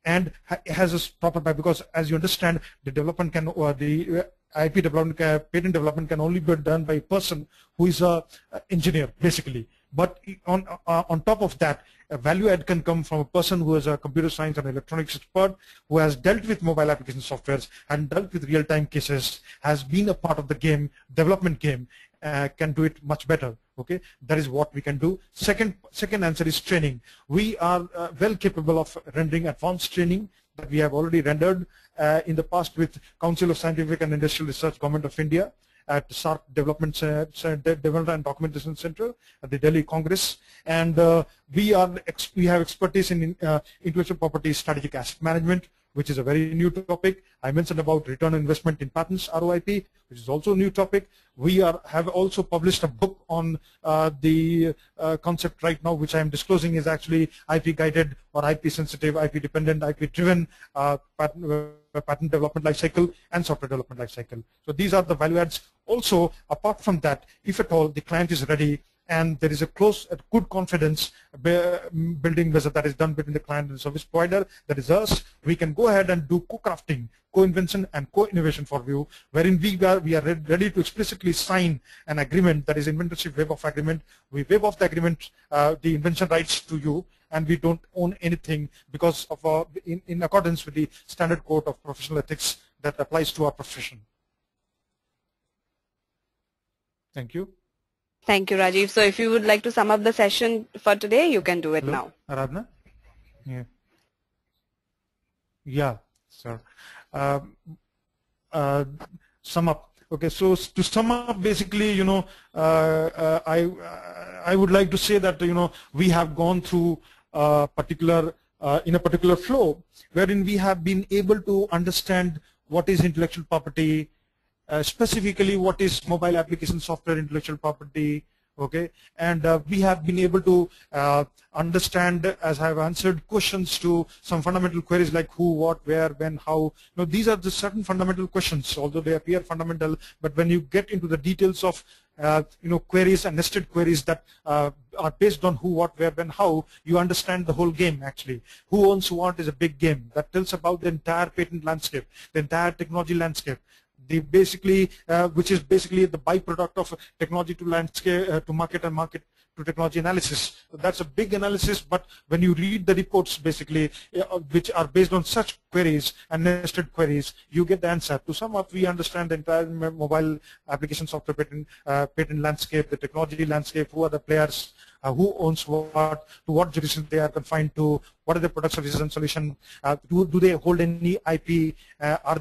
and has a proper, because as you understand, the development can, or the IP development, patent development can only be done by a person who is a engineer, basically. But on top of that, a value add can come from a person who is a computer science and electronics expert, who has dealt with mobile application softwares and dealt with real-time cases, has been a part of the game, development game, can do it much better. Okay, that is what we can do. Second answer is training. We are well capable of rendering advanced training that we have already rendered in the past with Council of Scientific and Industrial Research, Government of India, at SARC Development and Documentation Center at the Delhi Congress, and we have expertise in intellectual property strategic asset management, which is a very new topic. I mentioned about return on investment in patents, ROIP, which is also a new topic. We have also published a book on the concept right now, which I am disclosing is actually IP guided or IP sensitive, IP dependent, IP driven patent development lifecycle and software development lifecycle. So these are the value adds. Also, apart from that, if at all the client is ready and there is a good confidence building measure that is done between the client and the service provider, that is us, we can go ahead and do co-crafting, co-invention and co-innovation for you, wherein we are ready to explicitly sign an agreement, that is inventorship waive-off agreement. We waive off the agreement, the invention rights to you, and we don't own anything because of in accordance with the standard code of professional ethics that applies to our profession. Thank you. Thank you, Rajiv. So if you would like to sum up the session for today, you can do it Hello, now. Aradhana? Yeah. Yeah, sir. Sum up. Okay, so to sum up, basically, I would like to say that, we have gone through in a particular flow, wherein we have been able to understand what is intellectual property, specifically what is mobile application software intellectual property, okay, and we have been able to understand, as I have answered questions to some fundamental queries like who, what, where, when, how. These are the certain fundamental questions, although they appear fundamental, but when you get into the details of queries and nested queries that are based on who, what, where, when, how, you understand the whole game actually. Who owns what is a big game that tells about the entire patent landscape, the entire technology landscape, which is basically the byproduct of technology to landscape to market and market to technology analysis. So that's a big analysis, but when you read the reports basically which are based on such queries and nested queries, you get the answer. To sum up, we understand the entire mobile application software patent landscape, the technology landscape, who are the players, who owns what, to what jurisdiction they are confined to, what are the product services and solution, do they hold any IP, are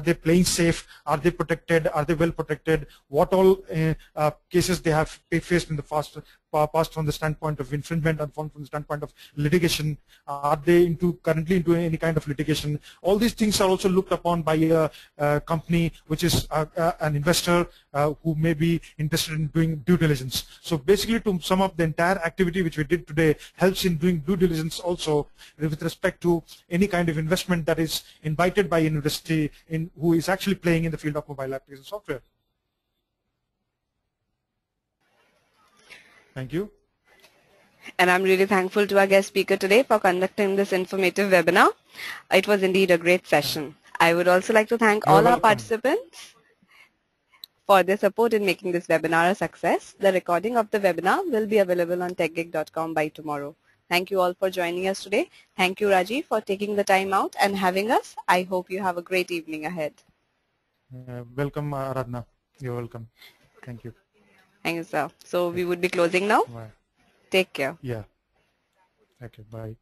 they playing safe, are they protected, are they well protected, what all cases they have faced in the past from the standpoint of infringement and from the standpoint of litigation, are they currently into any kind of litigation. All these things are also looked upon by a company which is an investor who may be interested in doing due diligence. So basically, to sum up, the entire activity which we did today helps in doing due diligence also with respect to any kind of investment that is invited by university who is actually playing in the field of mobile application software. Thank you. And I'm really thankful to our guest speaker today for conducting this informative webinar. It was indeed a great session. I would also like to thank all our participants for their support in making this webinar a success. The recording of the webinar will be available on techgig.com by tomorrow. Thank you all for joining us today. Thank you, Raji, for taking the time out and having us. I hope you have a great evening ahead. Welcome, Aradhana. You're welcome. Thank you. Thank you, sir. So we would be closing now. Bye. Take care. Yeah. Okay, bye.